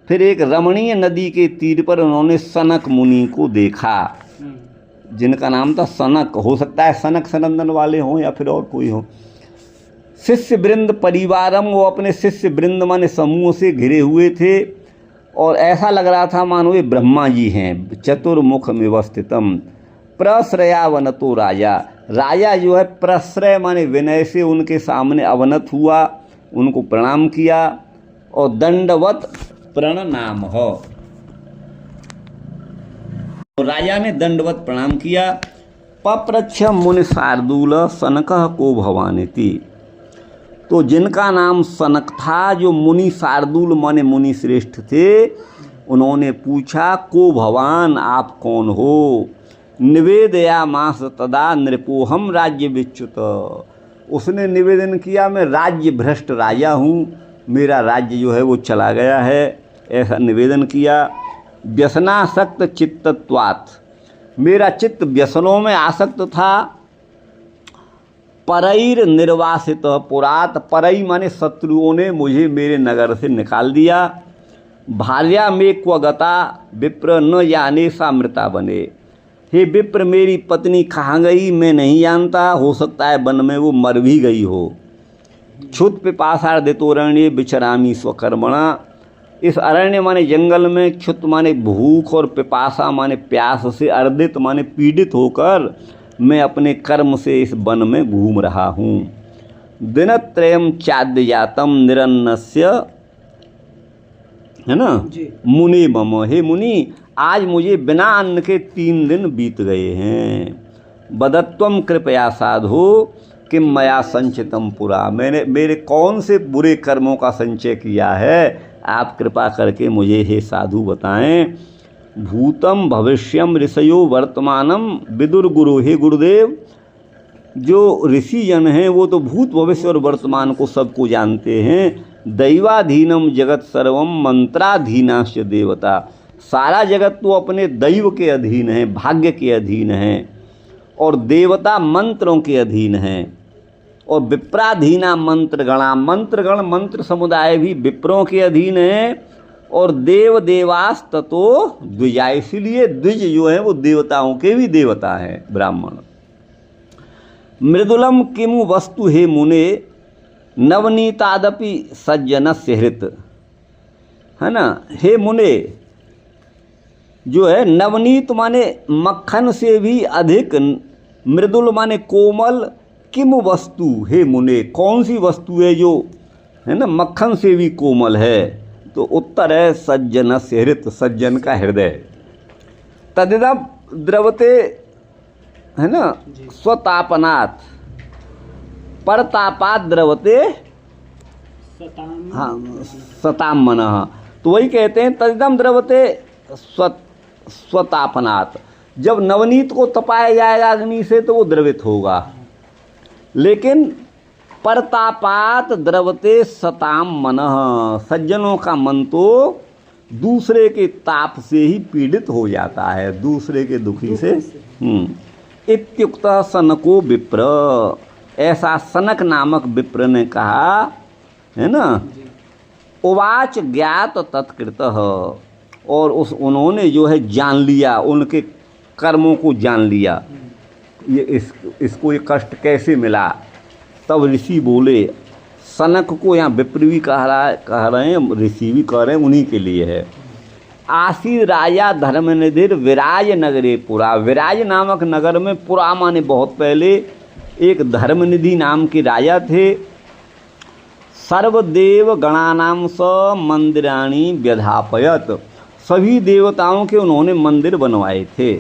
फिर एक रमणीय नदी के तीर पर उन्होंने सनक मुनि को देखा, जिनका नाम था सनक, हो सकता है सनक सनंदन वाले हों या फिर और कोई हो। शिष्य वृंद परिवारम, वो अपने शिष्य वृंद माने समूह से घिरे हुए थे, और ऐसा लग रहा था मानो ये ब्रह्मा जी हैं। चतुर्मुख व्यवस्थितम प्रश्रयावनतो राजा, राजा जो है प्रश्रय माने विनय से उनके सामने अवनत हुआ। उनको प्रणाम किया और दंडवत प्रणाम हो। राजा ने दंडवत प्रणाम किया। पप्रच्छ मुनि शार्दूल सनक को भवानिति। तो जिनका नाम सनक था, जो मुनि शार्दूल माने मुनि श्रेष्ठ थे, उन्होंने पूछा को भवान, आप कौन हो। निवेदया मास तदा नृपोहम राज्य विच्युत। उसने निवेदन किया मैं राज्य भ्रष्ट राजा हूँ, मेरा राज्य जो है वो चला गया है, ऐसा निवेदन किया। व्यसनासक्त चित्तत्वात्, मेरा चित्त व्यसनों में आसक्त था। परैर निर्वासित पुरात, परई माने शत्रुओं ने मुझे मेरे नगर से निकाल दिया। भार्या में क्व गता विप्र न जाने सा मृता बने। हे विप्र, मेरी पत्नी कहाँ गई मैं नहीं जानता, हो सकता है वन में वो मर भी गई हो। क्षुत पिपासार्दितोरण्ये विचरामी स्वकर्मणा। इस अरण्य माने जंगल में, क्षुत माने भूख और पिपासा माने प्यास से, अर्दित माने पीड़ित होकर मैं अपने कर्म से इस वन में घूम रहा हूँ। दिनत्रयम चाद्यजातम निरन्नस्य, है ना, मुनि मम। हे मुनि, आज मुझे बिना अन्न के 3 दिन बीत गए हैं। बदत्वम कृपया साधो किम मया संचितम पुरा। मैंने मेरे कौन से बुरे कर्मों का संचय किया है, आप कृपा करके मुझे हे साधु बताएं। भूतम भविष्यम ऋषयो वर्तमानम विदुर गुरु। हे गुरुदेव, जो ऋषि जन हैं वो तो भूत भविष्य और वर्तमान को सबको जानते हैं। दैवाधीनम जगत सर्वम मंत्राधीनाश्च देवता। सारा जगत तो अपने दैव के अधीन है, भाग्य के अधीन है, और देवता मंत्रों के अधीन हैं। और विप्राधीना मंत्रगणा, मंत्रगण मंत्र समुदाय भी विप्रों के अधीन है। और देव देवास ततो द्विजा, इसीलिए द्विज जो है वो देवताओं के भी देवता हैं, ब्राह्मण। मृदुलम किमु वस्तु हे मुने नवनीतादपि सज्जनस्य हृत, है ना। हे मुने, जो है नवनीत माने मक्खन से भी अधिक, मृदुल माने कोमल, किम वस्तु हे मुने, कौन सी वस्तु है जो है ना मक्खन से भी कोमल है। तो उत्तर है सज्जनस्य हृत, सज्जन का हृदय। तदिदम द्रवते, है ना, स्वतापनात् परतापात द्रवते हाँ सताम मनः। तो वही कहते हैं तदिदम द्रवते स्वतापनात्। जब नवनीत को तपाया जाएगा अग्नि से तो वो द्रवित होगा, लेकिन परतापात द्रवते सताम मनः, सज्जनों का मन तो दूसरे के ताप से ही पीड़ित हो जाता है, दूसरे के दुखी से। इत्युक्त सनको विप्र, ऐसा सनक नामक विप्र ने कहा, है ना। उवाच ज्ञात तत्कृतः, और उन्होंने जो है जान लिया, उनके कर्मों को जान लिया, ये इसको ये कष्ट कैसे मिला। तब ऋषि बोले, सनक को यहाँ विप्र भी कह रहे हैं, ऋषि भी कह रहे हैं, उन्हीं के लिए है। आसी राजा धर्मनिधिर विराज नगरे पुरा। विराज नामक नगर में, पुरा माने बहुत पहले, एक धर्मनिधि नाम के राजा थे। सर्वदेव गणानाम स मंदिराणी व्यधापयत, सभी देवताओं के उन्होंने मंदिर बनवाए थे।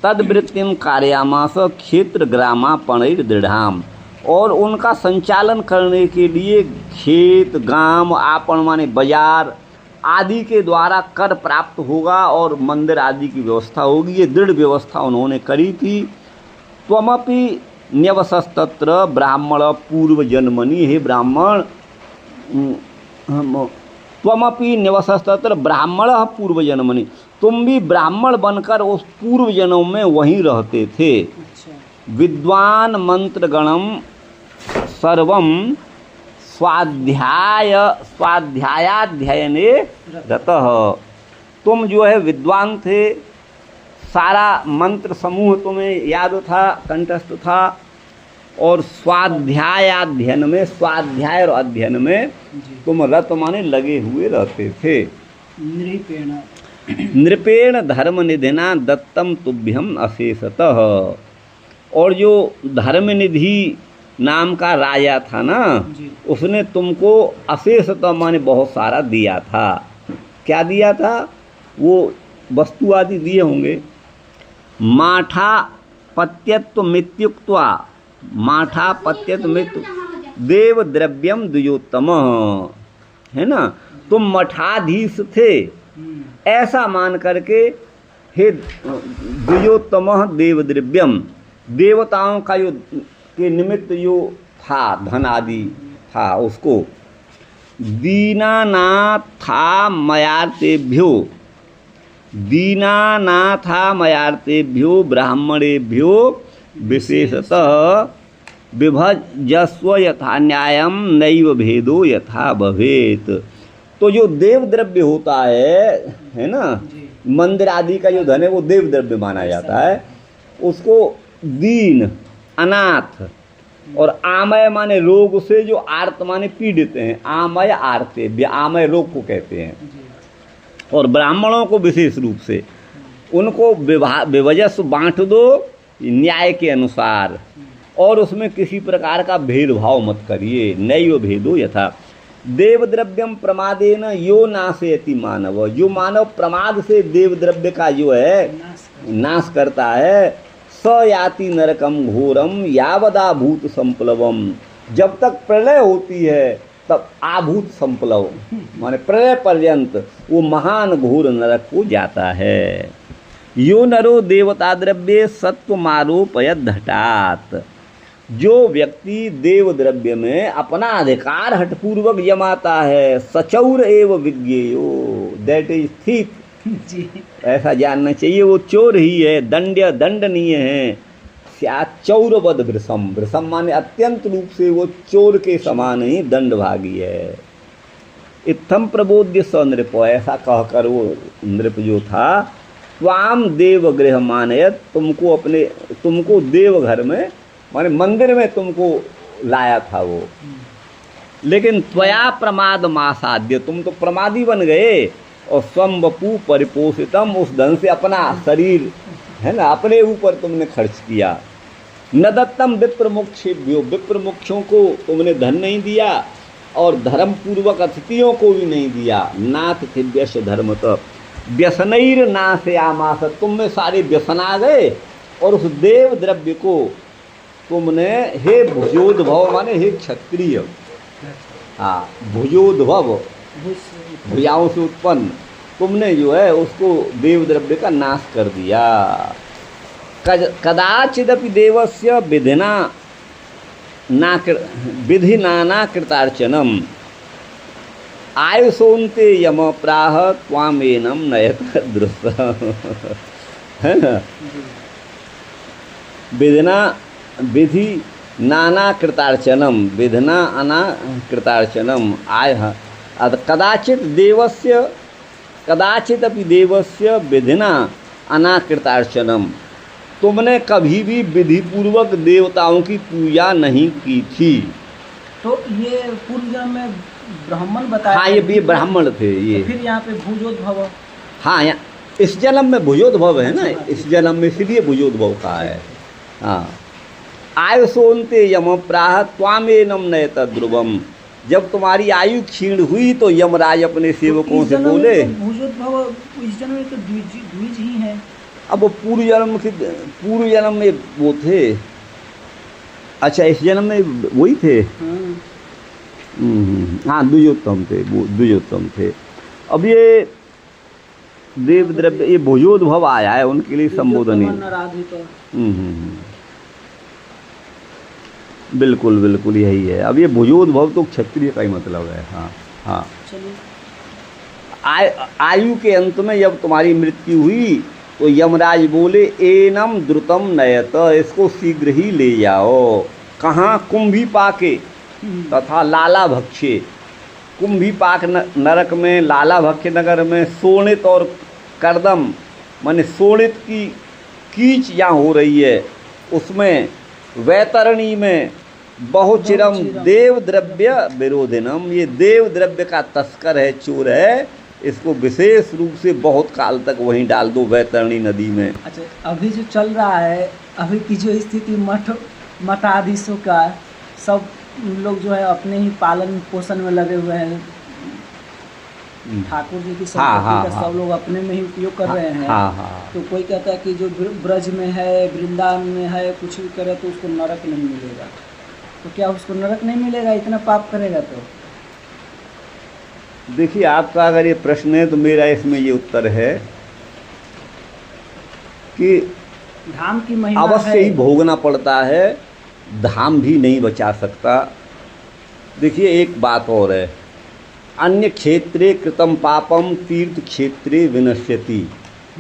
तद्वृत्तिम कार्यामास क्षेत्र ग्रामापणैर दृढ़ाम, और उनका संचालन करने के लिए खेत, गांव, आपण माने बाजार आदि के द्वारा कर प्राप्त होगा और मंदिर आदि की व्यवस्था होगी। ये दृढ़ व्यवस्था उन्होंने करी थी। त्वमपि न्यवसस्तत्र ब्राह्मण पूर्व जन्मनि, हे ब्राह्मण, त्वमपि न्यवसस्तत्र ब्राह्मण पूर्व जन्मनि, तुम भी ब्राह्मण बनकर उस पूर्व जन्म में वहीं रहते थे। विद्वान मंत्रगणम सर्वम स्वाध्यायाध्ययने रतः, तुम जो है विद्वान थे, सारा मंत्र समूह तुम्हें याद था, कंठस्थ था, और स्वाध्यायाध्ययन में, स्वाध्याय और अध्ययन में तुम रत माने लगे हुए रहते थे। नृपेण धर्मनिधिना दत्तम तुभ्यम अशेषतः, और जो धर्मनिधि नाम का राजा था ना, जी। उसने तुमको अशेषतः माने बहुत सारा दिया था। क्या दिया था? वो वस्तु आदि दिए होंगे। माठा पत्यत्व मित्युक्त्वा, माठा पत्यत्व मित्यु देव द्रव्यम द्विजोत्तम, है ना। तुम मठाधीश थे ऐसा मान करके हे द्विजोत्तम देव द्रव्यम, देवताओं का जो के निमित्त जो था धन आदि था उसको दीनानाथा मयार्तेभ्यो, दीनानाथा मयार्तेभ्यो ब्राह्मणेभ्यो विशेषतः विभजस्व यथा न्यायम नैव भेदो यथा भवेत। तो जो देव द्रव्य होता है ना, मंदिर आदि का जो धन है वो देव द्रव्य माना जाता है। उसको दीन, अनाथ और आमय माने रोग से जो आर्त माने पीड़ित हैं, आमय आर्ते, आमय रोग को कहते हैं। और ब्राह्मणों को विशेष रूप से उनको विभजस्व बांट दो न्याय के अनुसार, और उसमें किसी प्रकार का भेदभाव मत करिए। नैव भेदो यथा देव द्रव्यम प्रमादेन यो नाशयति मानव, जो मानव प्रमाद से देव द्रव्य का जो है नाश करता है, स याति नरकम घोरम यावदाभूत संप्लवम, जब तक प्रलय होती है तब आभूत संप्लव माने प्रलय पर्यंत वो महान घोर नरक को जाता है। यो नरो देवता द्रव्ये सत्वमारोपयत घटात, जो व्यक्ति देव द्रव्य में अपना अधिकार हठपूर्वक जमाता है, सचौर एव विज्ञेयो, दैट इज थीफ जी, ऐसा जानना चाहिए वो चोर ही है, दंड्य दंडनीय है। चौरवद वृषम, वृषम माने अत्यंत रूप से वो चोर के समान ही दंडभागी है। इत्थम प्रबोध्य स नृप, ऐसा कहकर वो नृप जो था स्वाम देव गृह मानयत, तुमको देव घर में माने मंदिर में तुमको लाया था वो। लेकिन त्वया प्रमाद मासाद्य, तुम तो प्रमादी बन गए और स्वम वपु परिपोषितम, उस धन से अपना शरीर है ना अपने ऊपर तुमने खर्च किया। न दत्तम विप्रमुक्षेभ्यो, विप्रमुक्षों को तुमने धन नहीं दिया और धर्म पूर्वक अतिथियों को भी नहीं दिया। नाथ थे व्यस धर्मत व्यसनैर नाशयामास, तुम में सारे व्यसन आ गए और उस देव द्रव्य को तुमने हे भुजोद्भव माने हे क्षत्रिय, हाँ भुजोद्भव भुजाओं से उत्पन्न, तुमने जो है उसको देव द्रव्य का नाश कर दिया। कदाचिदपि देवस्य विधिना विधिनाना कृतार्चनम आयुषोन्ते यम प्राह त्वामेनम नयत दृष्ट, है ना। विधिना विधि नाना कृतार्चनम, विधना अना कृतार्चनम आय कदाचित देवस्य, कदाचित अपि देवस्य विधिना अनाकृतार्चनम, तुमने कभी भी विधि पूर्वक देवताओं की पूजा नहीं की थी। तो ये पूर्व जन्म में ब्राह्मण बताया। हाँ ये ब्राह्मण थे ये। तो फिर यहाँ पे भुजोद्भव। हाँ यहाँ इस जन्म में भुजोद्भव है ना, इस जन्म में इसलिए भुजोद्भव कहा है। हाँ आयुषोन्ते यम प्राह त्वामेनम नयत ध्रुवम, जब तुम्हारी आयु क्षीण हुई तो यमराज अपने सेवकों से बोले, भुजोद्भव इस जन्म में तो द्विज ही है। अब वो पूर्व जन्म में वो थे। अच्छा इस जन्म में वही थे। हाँ द्विजोत्तम थे, वो द्विजोत्तम थे। अब ये देव द्रव्य ये भुजोद्भव आया है उनके लिए संबोधन ही। बिल्कुल बिल्कुल यही है। अब ये भुजोद्भव तो क्षत्रिय का ही मतलब है। हाँ हाँ आयु के अंत में जब तुम्हारी मृत्यु हुई तो यमराज बोले एनम द्रुतम नयत, इसको शीघ्र ही ले जाओ। कहाँ? कुंभीपाके तथा लाला भक्ष्य, कुंभीपाक नरक में, लाला भक्ष्य नगर में शोणित और कर्दम माने शोणित की कीच यहाँ हो रही है, उसमें वैतरणी में बहुचिरम देव द्रव्य विरोधिनम, ये देव द्रव्य का तस्कर है, चोर है, इसको विशेष रूप से बहुत काल तक वहीं डाल दो वैतरणी नदी में। अच्छा अभी जो चल रहा है, अभी की जो स्थिति मठाधीशों का, सब लोग जो है अपने ही पालन पोषण में लगे हुए हैं, ठाकुर जी की हाँ, हाँ, संपत्ति का हाँ। सब लोग अपने में ही उपयोग कर रहे हैं। हाँ हाँ। तो कोई कहता है कि जो ब्रज में है, वृंदावन में है, कुछ भी करे तो उसको नरक नहीं मिलेगा। तो क्या उसको नरक नहीं मिलेगा इतना पाप करेगा तो? देखिए, आपका अगर ये प्रश्न है तो मेरा इसमें ये उत्तर है कि धाम की महिमा अवश्य ही भोगना पड़ता है, धाम भी नहीं बचा सकता। देखिए, एक बात और है, अन्य क्षेत्रे कृतम पापम तीर्थ क्षेत्रे विनश्यति।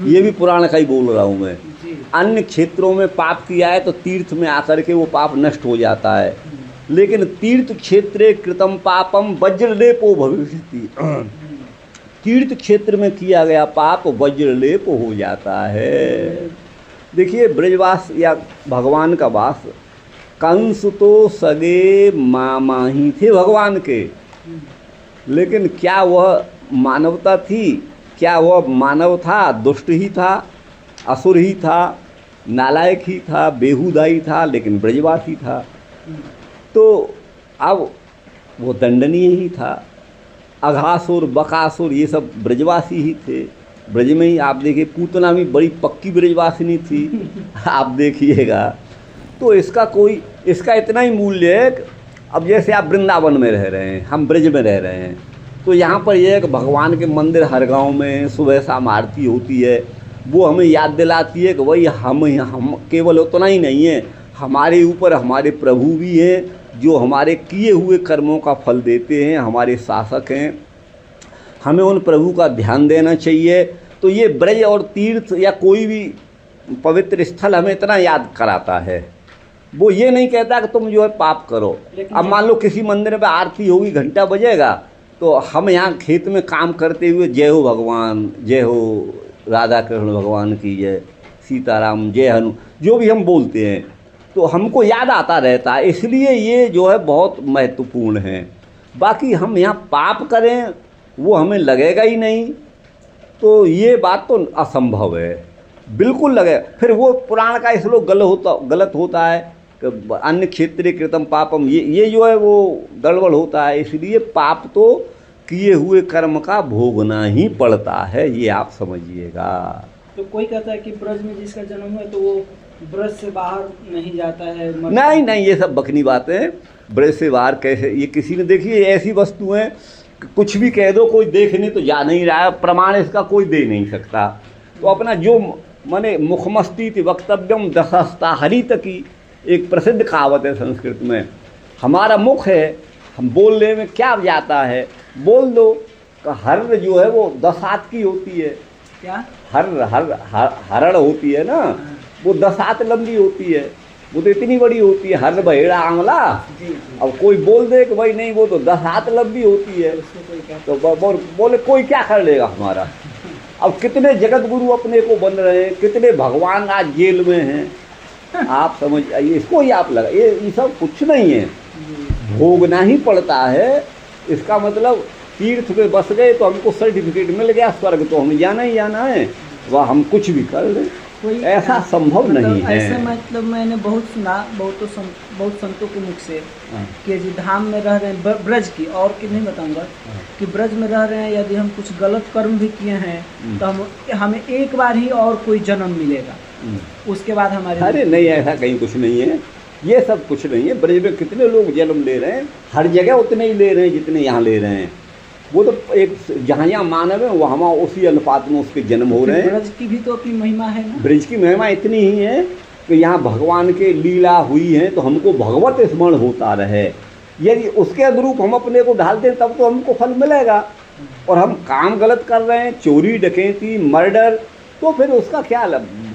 ये भी पुराण का ही बोल रहा हूँ मैं। जी। अन्य क्षेत्रों में पाप किया है तो तीर्थ में आकर के वो पाप नष्ट हो जाता है, लेकिन तीर्थ क्षेत्रे कृतम पापम वज्रलेपो भविष्यति। तीर्थ क्षेत्र में किया गया पाप वज्रलेप हो जाता है। देखिए, ब्रजवास या भगवान का वास, कंस तो सगे मामा ही थे भगवान के, लेकिन क्या वह मानवता थी? क्या वह मानव था? दुष्ट ही था, असुर ही था, नालायक ही था, बेहुदा ही था, लेकिन ब्रजवासी था। तो अब वो दंडनीय ही था। अघासुर, बकासुर ये सब ब्रजवासी ही थे। ब्रज में ही आप देखिए, पूतना भी बड़ी पक्की ब्रजवासिनी थी, आप देखिएगा। तो इसका इतना ही मूल्य है कि अब जैसे आप वृंदावन में रह रहे हैं, हम ब्रज में रह रहे हैं, तो यहाँ पर यह है कि भगवान के मंदिर हर गांव में सुबह शाम आरती होती है। वो हमें याद दिलाती है कि वही हम केवल उतना ही नहीं है, हमारे ऊपर हमारे प्रभु भी हैं जो हमारे किए हुए कर्मों का फल देते हैं, हमारे शासक हैं। हमें उन प्रभु का ध्यान देना चाहिए। तो ये ब्रज और तीर्थ या कोई भी पवित्र स्थल हमें इतना याद कराता है। वो ये नहीं कहता कि तुम जो है पाप करो। अब मान लो किसी मंदिर में आरती होगी, घंटा बजेगा, तो हम यहाँ खेत में काम करते हुए जय हो भगवान, जय हो राधा कृष्ण भगवान की जय, सीताराम जय हनु, जो भी हम बोलते हैं, तो हमको याद आता रहता है। इसलिए ये जो है बहुत महत्वपूर्ण है। बाकी हम यहाँ पाप करें वो हमें लगेगा ही नहीं, तो ये बात तो असंभव है, बिल्कुल लगे। फिर वो पुराण का श्लोक गलत होता है कि अन्य क्षेत्रे कृतम पापम, ये जो है वो गड़बड़ होता है। इसलिए पाप तो किए हुए कर्म का भोगना ही पड़ता है, ये आप समझिएगा। तो कोई कहता है कि ब्रज में जिसका जन्म हुआ तो वो ब्रज से बाहर नहीं जाता है? नहीं, ये सब बकनी बातें हैं। ब्रज से बाहर कैसे? ये किसी ने, देखिए ऐसी वस्तुएं कुछ भी कह दो, कोई देखने तो जा नहीं रहा है, प्रमाण इसका कोई दे नहीं सकता। तो अपना जो माने मुखमस्ती वक्तव्यम दशस्ता हरित की एक प्रसिद्ध कहावत है संस्कृत में। हमारा मुख है, हम बोलने में क्या जाता है, बोल दो। हर जो है वो 10 हाथ की होती है। क्या? हरण होती है ना, वो 10 हाथ लंबी होती है, वो तो इतनी बड़ी होती है, हर बहेड़ा आंवला। अब कोई बोल दे कि भाई नहीं वो तो 10 हाथ लंबी होती है, तो बोले कोई क्या कर लेगा हमारा। अब कितने जगत गुरु अपने को बन रहे हैं, कितने भगवान आज जेल में हैं, आप समझ आइए। इसको ही आप लगा, ये सब कुछ नहीं है, भोगना ही पड़ता है। इसका मतलब तीर्थ पे बस गए तो हमको सर्टिफिकेट मिल गया, स्वर्ग तो हमें जाना ही जाना है, वह हम कुछ भी कर लें, ऐसा संभव नहीं है। ऐसे मतलब मैंने बहुत सुना, बहुत संतों के मुख से कि जी धाम में रह रहे हैं, ब्रज की और कि नहीं बताऊंगा, कि ब्रज में रह रहे हैं, यदि हम कुछ गलत कर्म भी किए हैं तो हमें एक बार ही और कोई जन्म मिलेगा, उसके बाद हमारे। अरे नहीं, ऐसा कहीं कुछ नहीं है, ये सब कुछ नहीं है। ब्रज में कितने लोग जन्म ले रहे हैं, हर जगह उतने ही ले रहे हैं जितने यहाँ ले रहे हैं। वो तो एक जहाँ यहाँ मानव है वहाँ उसी अनुपात में उसके जन्म हो रहे हैं। ब्रज की भी तो अपनी महिमा है ना। ब्रज की महिमा इतनी ही है कि यहाँ भगवान के लीला हुई है तो हमको भगवत स्मरण होता रहे। यदि उसके अनुरूप हम अपने को ढालते हैं तब तो हमको फल मिलेगा। और हम काम गलत कर रहे हैं, चोरी डकैती मर्डर, तो फिर उसका क्या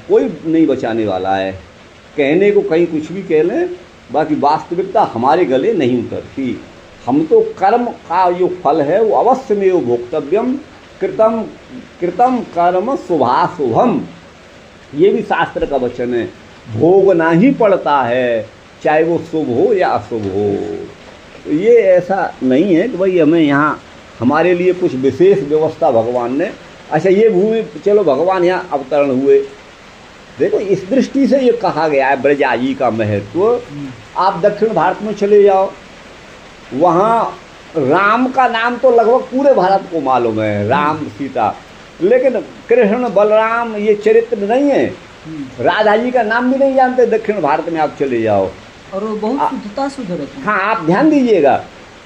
कोई नहीं बचाने वाला है। कहने को कहीं कुछ भी कह लें, बाकी वास्तविकता हमारे गले नहीं उतरती। हम तो कर्म का जो फल है वो अवश्य में वो भोक्तव्यम, कृतम कर्म शुभाशुभम, ये भी शास्त्र का वचन है। भोगना ही पड़ता है, चाहे वो शुभ हो या अशुभ हो। तो ये ऐसा नहीं है कि भाई हमें यहाँ हमारे लिए कुछ विशेष व्यवस्था भगवान ने। अच्छा, ये भूमि, चलो भगवान यहाँ अवतरण हुए, देखो इस दृष्टि से ये कहा गया है ब्रजाजी का महत्व। आप दक्षिण भारत में चले जाओ, वहाँ राम का नाम तो लगभग पूरे भारत को मालूम है, राम सीता, लेकिन कृष्ण बलराम ये चरित्र नहीं है। राधा जी का नाम भी नहीं जानते दक्षिण भारत में आप चले जाओ, और वो बहुत शुद्धता शुद्ध रहते हैं। हाँ आप ध्यान दीजिएगा।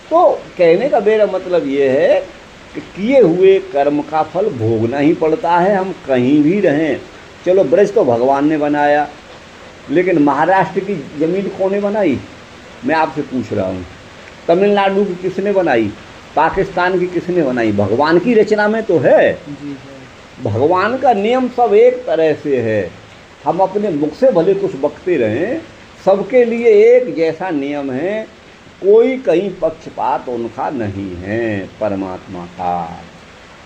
तो कहने का मेरा मतलब ये है कि किए हुए कर्म का फल भोगना ही पड़ता है, हम कहीं भी रहें। चलो ब्रज तो भगवान ने बनाया, लेकिन महाराष्ट्र की ज़मीन कौन ने बनाई, मैं आपसे पूछ रहा हूँ। तमिलनाडु की किसने बनाई, पाकिस्तान की किसने बनाई, भगवान की रचना में तो है। भगवान का नियम सब एक तरह से है। हम अपने मुख से भले कुछ बकते रहें, सबके लिए एक जैसा नियम है, कोई कहीं पक्षपात उनका नहीं है परमात्मा का।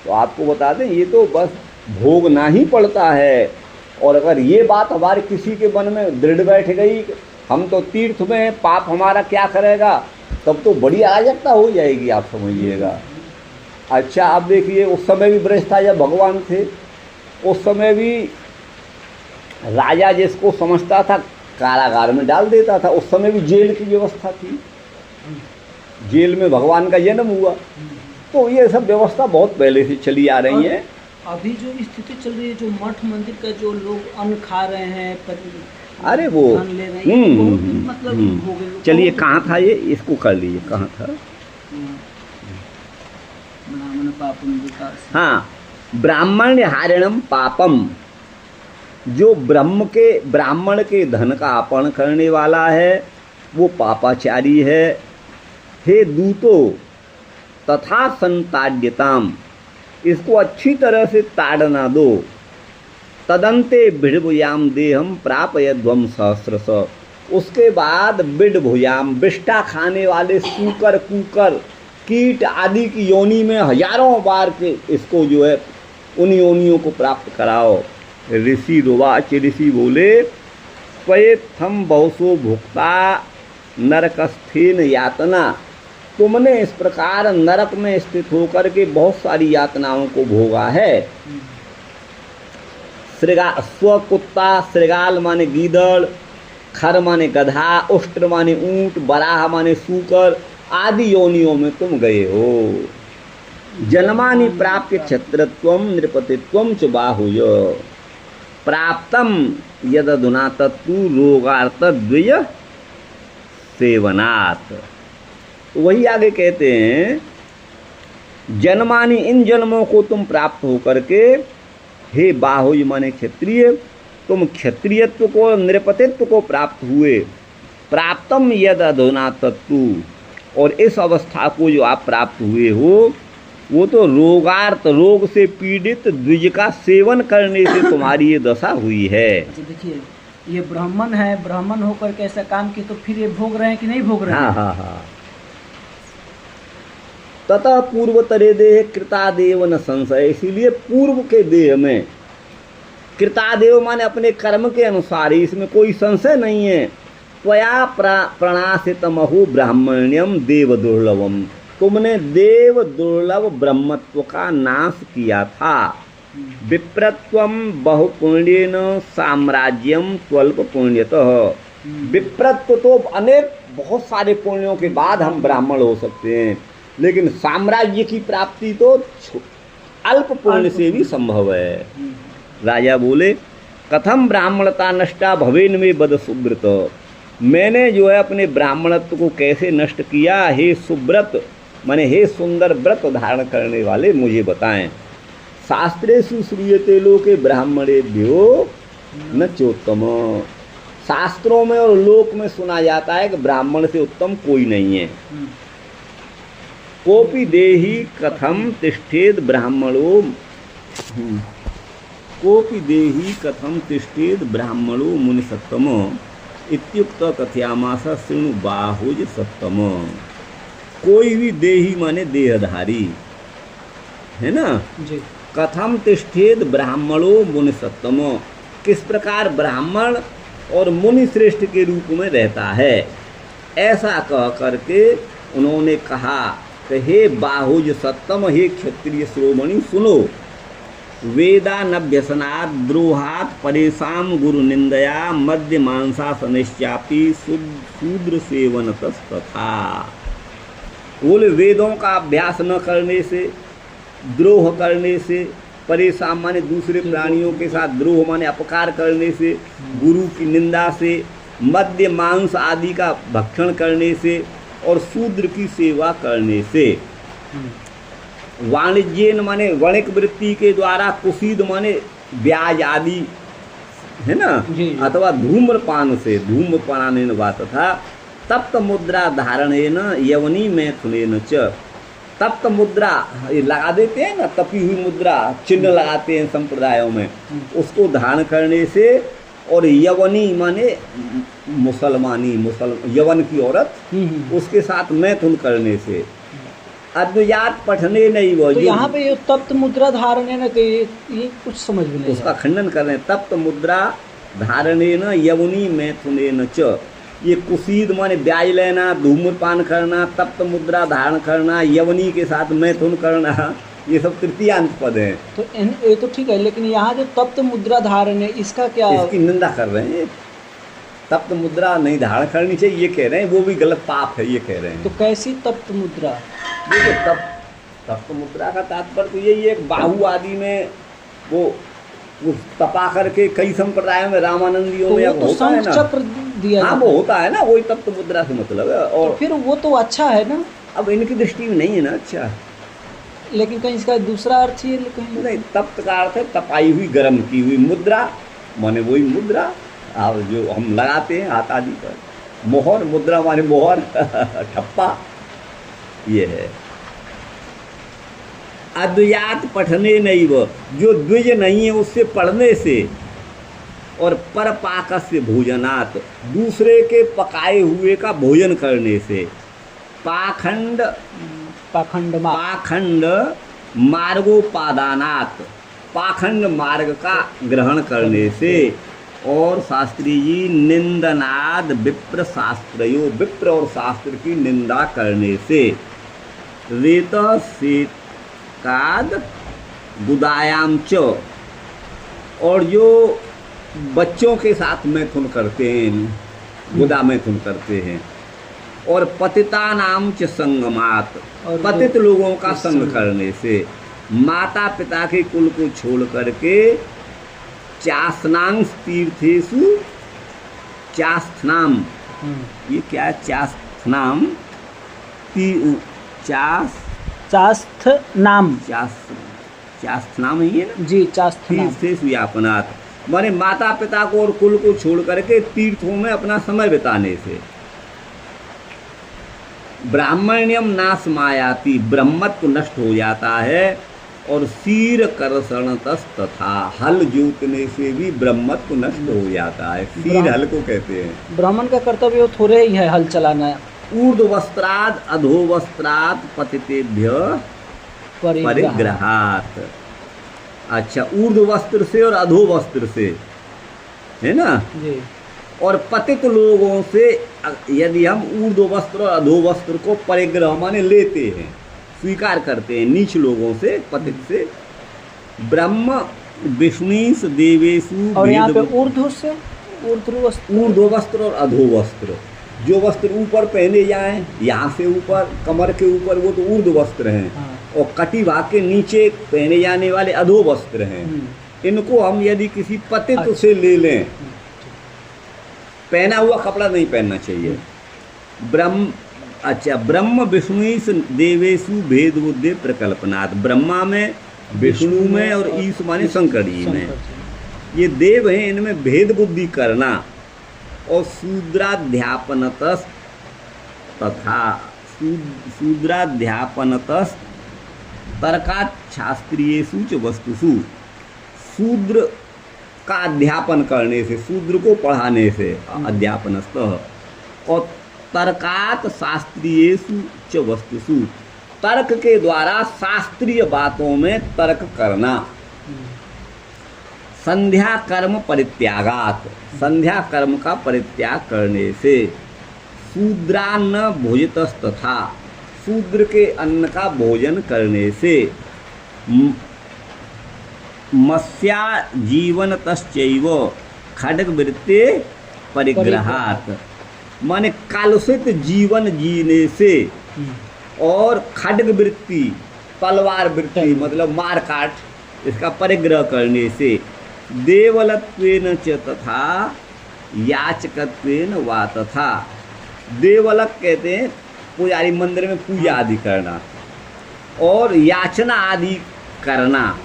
तो आपको बता दें ये तो बस भोगना ही पड़ता है। और अगर ये बात हमारे किसी के मन में दृढ़ बैठ गई, हम तो तीर्थ में हैं, पाप हमारा क्या करेगा, तब तो बड़ी अराजकता हो जाएगी, आप समझिएगा। अच्छा आप देखिए उस समय भी ब्रज था जब भगवान थे, उस समय भी राजा जिसको समझता था कारागार में डाल देता था। उस समय भी जेल की व्यवस्था थी, जेल में भगवान का जन्म हुआ। तो ये सब व्यवस्था बहुत पहले से चली आ रही है। अभी जो स्थिति चल रही है, जो मठ मंदिर का जो लोग अन्न खा रहे हैं, अरे वो धन ले रहे हैं, ये बहुत मतलब हो गए। चलिए कहाँ था ये, इसको कर लीजिए, कहाँ था। ब्राह्मण पापम विकास, हाँ, ब्राह्मण हारिणम पापम, जो ब्राह्मण के धन का अपहरण करने वाला है वो पापाचारी है। हे दूतो तथा संताड्यताम, इसको अच्छी तरह से ताड़ना दो। तदंते बिडभुयाम देहम प्रापयध्वम सहस्रश, उसके बाद बिडभुयाम, विष्ठा खाने वाले सूकर कुकर कीट आदि की योनि में हजारों बार के इसको जो है उन योनियों को प्राप्त कराओ। ऋषि रुवाच, ऋषि बोले स्वयं बहुसो भुक्ता नरकस्थेन यातना, तुमने इस प्रकार नरक में स्थित होकर के बहुत सारी यातनाओं को भोगा है। स्वकुत्ता, श्रृगाल माने गीदड़, खर माने गधा, उष्ट्र माने ऊंट, बराह माने सूकर आदि योनियों में तुम गए हो। जन्मानि प्राप्य क्षत्रत्वम नृपतित्वम च बाहुय, प्राप्तम यदधुना तत्तु रोगार्थ द्विज सेवनात्। वही आगे कहते हैं जन्मानि, इन जन्मों को तुम प्राप्त होकर के हे बाहुज माने क्षत्रिय, तुम क्षत्रियत्व को नृपतित्व को प्राप्त हुए। प्राप्तम यद अधुना तत्तु, और इस अवस्था को जो आप प्राप्त हुए हो वो तो रोगार्थ, रोग से पीड़ित द्विज का सेवन करने से तुम्हारी ये दशा हुई है। अच्छा देखिए, ये ब्राह्मण है, ब्राह्मण होकर के ऐसा काम किया तो फिर ये भोग रहे हैं कि नहीं भोग रहे हैं? हाँ हाँ हाँ। ततः पूर्वतरे देह कृतादेव न संशय, इसीलिए पूर्व के देह में कृतादेव माने अपने कर्म के अनुसार ही, इसमें कोई संशय नहीं है। त्वया प्रणाशितमहु ब्राह्मण्यम देव दुर्लभम, तुमने देव दुर्लभ ब्रह्मत्व का नाश किया था। विप्रत्वम बहुपुण्येन साम्राज्यम त्वल्प पुण्यतः, विप्रत्व तो अनेक बहुत सारे पुण्यों के बाद हम ब्राह्मण हो सकते हैं, लेकिन साम्राज्य की प्राप्ति तो अल्प पुण्य से भी संभव है। राजा बोले कथम ब्राह्मणता नष्टा भवेन में बद सुब्रत, मैंने जो है अपने ब्राह्मणत्व को कैसे नष्ट किया, हे सुब्रत माने हे सुंदर व्रत धारण करने वाले मुझे बताएं। शास्त्रेषु श्रूयते लोके ब्राह्मणेभ्यो न चोत्तम, शास्त्रों में और लोक में सुना जाता है कि ब्राह्मण से उत्तम कोई नहीं है। कोपि देहि कथम तिष्ठेद ब्राह्मणो, कोपि देहि कथम तिष्ठेद ब्राह्मणो मुनि सत्तम इत्युक्त कथयामास शृणु बाहुज सत्तम। कोई भी देही माने देहधारी है ना जी। कथम तिष्ठेद ब्राह्मणो मुनि सत्तम, किस प्रकार ब्राह्मण और मुनि श्रेष्ठ के रूप में रहता है, ऐसा कह करके उन्होंने कहा कि हे बाहुज सत्तम, हे क्षत्रिय शिरोमणि सुनो। वेदानभ्यसनात् द्रोहात् परेशान गुरु निंदया मध्य मांसासनिश्चापि शूद्र सेवनतस्तथा। बोले वेदों का अभ्यास न करने से, द्रोह करने से, परेशान माने दूसरे प्राणियों के साथ द्रोह माने अपकार करने से, गुरु की निंदा से, मद्य मांस आदि का भक्षण करने से और शूद्र की सेवा करने से, वाणिज्यन माने वणिक वृत्ति के द्वारा, कुसीद माने ब्याज आदि है ना, अथवा धूम्रपान से, धूम्रपान बात था, तप्त मुद्रा धारणेन यवनी मैथुनेन च। तप्त मुद्रा ये लगा देते हैं ना, तपी हुई मुद्रा चिन्ह लगाते हैं संप्रदायों में, उसको धारण करने से, और यवनी माने मुसलमानी, यवन की औरत, उसके साथ मैथुन करने से, अद्वैत पठने नहीं वो। तो यहाँ पे ये तप्त मुद्रा धारण है ना, तो ये कुछ समझ में नहीं, उसका खंडन कर रहे हैं। तप्त मुद्रा धारणे न यवनी मैथुने न च, ये कुसीद माने ब्याज लेना, धूम्रपान करना, तप्त मुद्रा धारण करना, यवनी के साथ मैथुन करना, ये सब तृतीयांत पद हैं। तो ये तो ठीक है, लेकिन यहाँ जो तप्त मुद्रा धारण है, इसका क्या? इसकी निंदा कर रहे हैं। तप्त मुद्रा नहीं धारण करनी चाहिए ये कह रहे हैं, वो भी गलत पाप है ये कह रहे हैं। तो कैसी तप्त मुद्रा? देखो तप्त मुद्रा का तात्पर्य तो यही है, बाहु आदि में वो तपा करके कई संप्रदायों में, रामानंदियों में अब होता है ना, चक्र दिया, हाँ वो होता है ना, वही तप्त मुद्रा से मतलब है। और तो फिर वो तो अच्छा है ना, अब इनकी दृष्टि में नहीं है ना अच्छा, लेकिन कहीं इसका दूसरा अर्थ ही कहीं नहीं। तप्त का अर्थ है तपाई हुई, गर्म की हुई। मुद्रा माने वही मुद्रा अब जो हम लगाते हैं हाथ आदि पर, मोहर, मुद्रा माने मोहर ठप्पा, ये है। अद्वैत पठने नहीं, वो जो द्विज नहीं है उससे पढ़ने से, और पर पाकस्य भोजनात्, दूसरे के पकाए हुए का भोजन करने से, पाखंड मार्गोपादानात्, पाखंड मार्ग का ग्रहण करने से, और शास्त्री जी निंदनाद विप्र शास्त्रयो, विप्र और शास्त्र की निंदा करने से, रेत से काद गुदायाम च, और जो बच्चों के साथ मैथुन करते हैं, गुदा मैथुन करते हैं, और पतिता नाम च संगमात, पतित लोगों का संग करने से, माता पिता के कुल को छोड़ करके चास्नांग तीर्थेषु, चास्थनाम, ये क्या है चास्थनाम, चास्थनाम ही है ना जी, चास्थनाम। तीर्थेषु यापनात्, माने माता पिता को और कुल को छोड़ करके तीर्थों में अपना समय बिताने से, ब्राह्मण्यम नाश मायाति, ब्रह्मत्व नष्ट हो जाता है, और शीर कर्षणतस् तथा, हल जोतने से भी ब्रह्मत्व नष्ट हो जाता है। शीर हल को कहते हैं। ब्राह्मण का कर्तव्य थोड़े ही है हल चलाना। ऊर्ध्व वस्त्राद अधो वस्त्रात पतितेभ्य परिग्रहात। अच्छा, ऊर्ध्व वस्त्र से और अधो वस्त्र से, है ना जी। और पतित लोगों से यदि हम ऊर्ध्व वस्त्र और अधो वस्त्र को परिग्रह माने लेते हैं, स्वीकार करते हैं, नीच लोगों से, पतित से, ब्रह्म विष्णुस देवेशु, और यहाँ पे ऊर्ध्व से ऊर्ध्व वस्त्र और अधो वस्त्र, जो वस्त्र ऊपर पहने जाएं, यहाँ से ऊपर कमर के ऊपर वो तो ऊर्ध्व वस्त्र हैं, हाँ। और कटी भाग के नीचे पहने जाने वाले अधो वस्त्र हैं। इनको हम यदि किसी पतित से ले लें, पहना हुआ कपड़ा नहीं पहनना चाहिए। ब्रह्म विष्णु देवेशु भेद बुद्धि प्रकल्पनात्, ब्रह्मा में, विष्णु में और ईश माने शंकर जी में, ये देव हैं, इनमें भेद बुद्धि करना, और शूद्राध्यापनतस् तथा शूद्राध्यापनतस् तर्कात् शास्त्रीयेषु च वस्तुषु, शूद्र का अध्यापन करने से, शूद्र को पढ़ाने से, अध्यापनस्तः, और तर्कात् शास्त्रीयेषु च वस्तुषु, तर्क के द्वारा शास्त्रीय बातों में तर्क करना, संध्या कर्म परित्यागात, संध्या कर्म का परित्याग करने से, शूद्रान्न भोजितस्तथा, शूद्र के अन्न का भोजन करने से, मत्स्या जीवन तश्चैव खड्गवृत्ते परिग्रहात्, माने कलुषित जीवन जीने से और खड्गवृत्ति तलवार वृत्ति मतलब मार काट इसका परिग्रह करने से, देवलत्वेन च तथा याचकत्वेन वा तथा, देवलक कहते हैं पुजारी मंदिर में पूजा आदि करना, और याचना आदि करना,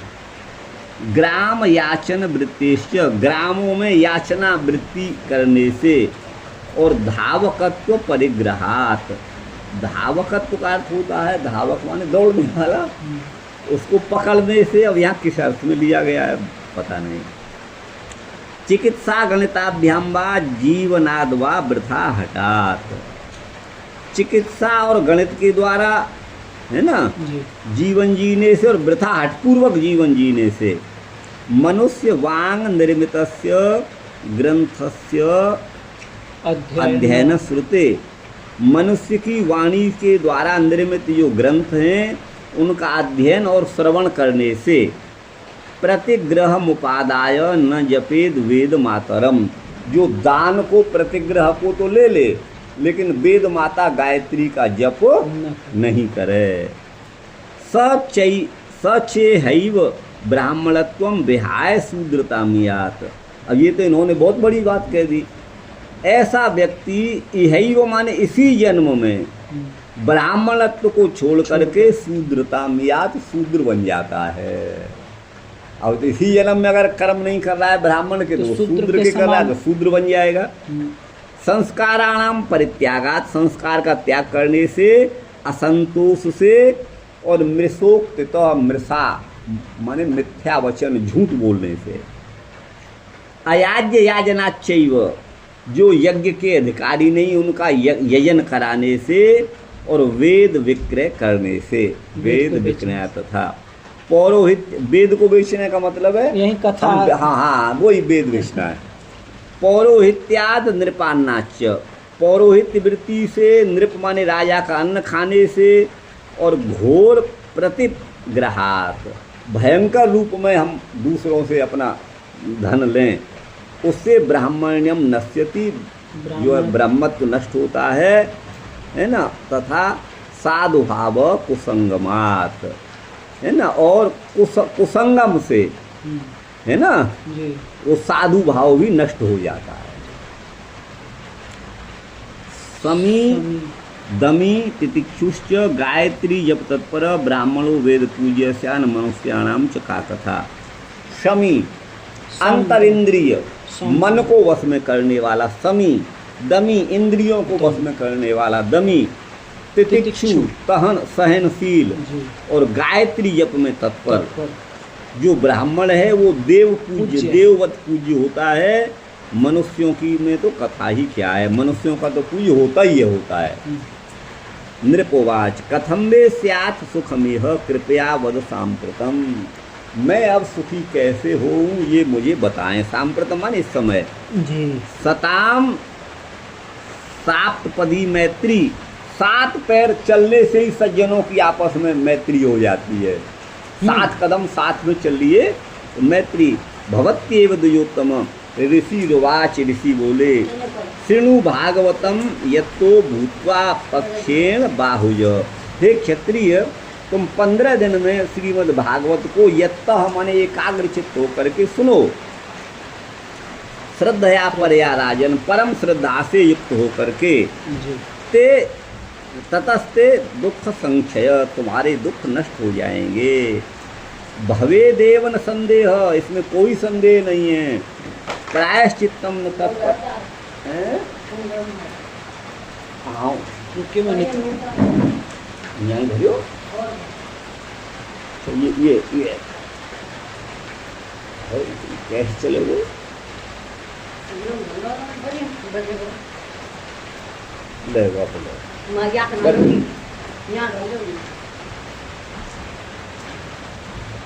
ग्राम याचन वृत्तिश्च ग्रामों में याचना वृत्ति करने से, और धावकत्व परिग्रहात्, धावकत्व का अर्थ होता है धावक माने दौड़ने वाला, उसको पकड़ने से। अब यहाँ किस अर्थ में लिया गया है पता नहीं। चिकित्सा गणिताभ्याम वा जीवनाद वा वृथा हटात, चिकित्सा और गणित के द्वारा है ना जीवन जीने से और वृथा हटपूर्वक जीवन जीने से, मनुष्य वांग निर्मितस्य ग्रंथस्य अध्ययन श्रुते, मनुष्य की वाणी के द्वारा निर्मित जो ग्रंथ हैं उनका अध्ययन और श्रवण करने से, प्रतिग्रह मुपादाय न जपेद वेद मातरम, जो दान को प्रतिग्रह को तो ले ले लेकिन वेद माता गायत्री का जप नहीं करे। सचेहैव ब्राह्मणत्वम विहाय शूद्रतामियात, अब ये तो इन्होंने बहुत बड़ी बात कह दी। ऐसा व्यक्ति इहैव माने इसी जन्म में ब्राह्मणत्व को छोड़ करके शूद्रतामियात शूद्र बन जाता है। अब तो इसी जन्म में अगर कर्म नहीं कर रहा है ब्राह्मण के तो शूद्र के कर रहा है तो शूद्र बन जाएगा। संस्काराणाम परित्यागात, संस्कार का त्याग करने से, असंतोष से, और मृषोक्त मृषा माने मिथ्या वचन झूठ बोलने से, अयाज्य याजनाच्चैव, जो यज्ञ के अधिकारी नहीं उनका यजन कराने से, और वेद विक्रय करने से, वेद विक्रय तथा पौरोहित, वेद को बेचने का मतलब है यही कथा, हाँ वही वेद बेचना है। पौरोहित्याद नृपान्नाच्य, पौरोहित्य वृत्ति से, नृप माने राजा का अन्न खाने से, और घोर प्रतिग्रहात, भयंकर रूप में हम दूसरों से अपना धन लें, उससे ब्राह्मण्यम नश्यति, जो है ब्रह्मत्व नष्ट होता है ना, तथा साधुभाव कुसंगमात, है ना, और कुसंगम से है ना वो साधु भाव भी नष्ट हो जाता है। समी दमी तितिक्षुश्च गायत्री जप तत्पर ब्राह्मणो वेद पूज्यस्यान मनुष्याणाम च का कथा। शमी अंतरिंद्रिय मन को वश में करने वाला समी, दमी इंद्रियों को वश में करने वाला दमी, तितिक्षु सहनशील, और गायत्री जप में तत्पर। जो ब्राह्मण है वो देव पूज्य, देववत पूज्य होता है। मनुष्यों की में तो कथा ही क्या है, मनुष्यों का तो पूज्य होता ही होता है। नृपोवाच कथम वे स्यात् सुखमेह कृपया वद सांप्रतम, मैं अब सुखी कैसे होऊं ये मुझे बताएं। सांप्रतम माने इस समय जी। सताम साप्तपदी मैत्री, 7 पैर चलने से ही सज्जनों की आपस में मैत्री हो जाती है। 7 कदम साथ में चलिए तो मैत्री। भवत्येव द्वयोत्तम, ऋषि रुवाच, ऋषि बोले शृणु भागवतम यत्तो भूत्वा पक्षेण बाहुज। हे क्षत्रिय, तुम 15 दिन में श्रीमद् भागवत को यत्तः माने एकाग्रचित्त होकर के सुनो। श्रद्धया परया राजन, परम श्रद्धा से युक्त होकर के। ते ततस्ते दुख संक्षय, तुम्हारे दुख नष्ट हो जाएंगे। भवे देव न संदेह, इसमें कोई संदेह नहीं है। प्रायश्चित्तम न तत्पर, ये कैसे चलोगे?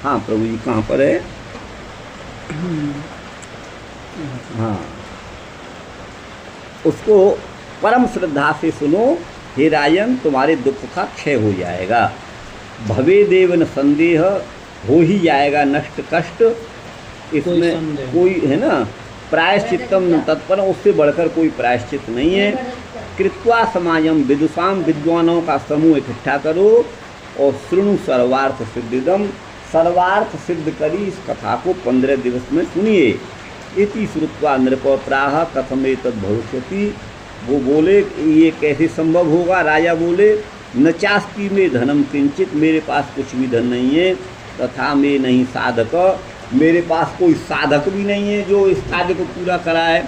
हाँ प्रभु जी कहाँ पर है? हाँ, उसको परम श्रद्धा से सुनो। हे राजन, तुम्हारे दुख का क्षय हो जाएगा। भवे देव न संदेह, हो ही जाएगा नष्ट कष्ट, इसमें संदेह कोई है ना, प्रायश्चित्तम न तत्पर, उससे बढ़कर कोई प्रायश्चित नहीं है। कृत्वा समाजम विदुषाम, विद्वानों का समूह इकट्ठा करो और शृणु सर्वार्थ सिद्धिदम, सर्वार्थ सिद्ध करी इस कथा को 15 दिवस में सुनिए। इति श्रुत्वा नृप प्राह कथम एतद् भविष्यति, वो बोले ये कैसे संभव होगा। राजा बोले न चास्ति में धनम किंचित, मेरे पास कुछ भी धन नहीं है, तथा मैं नहीं साधक, मेरे पास कोई साधक भी नहीं है जो इस कार्य को पूरा कराए।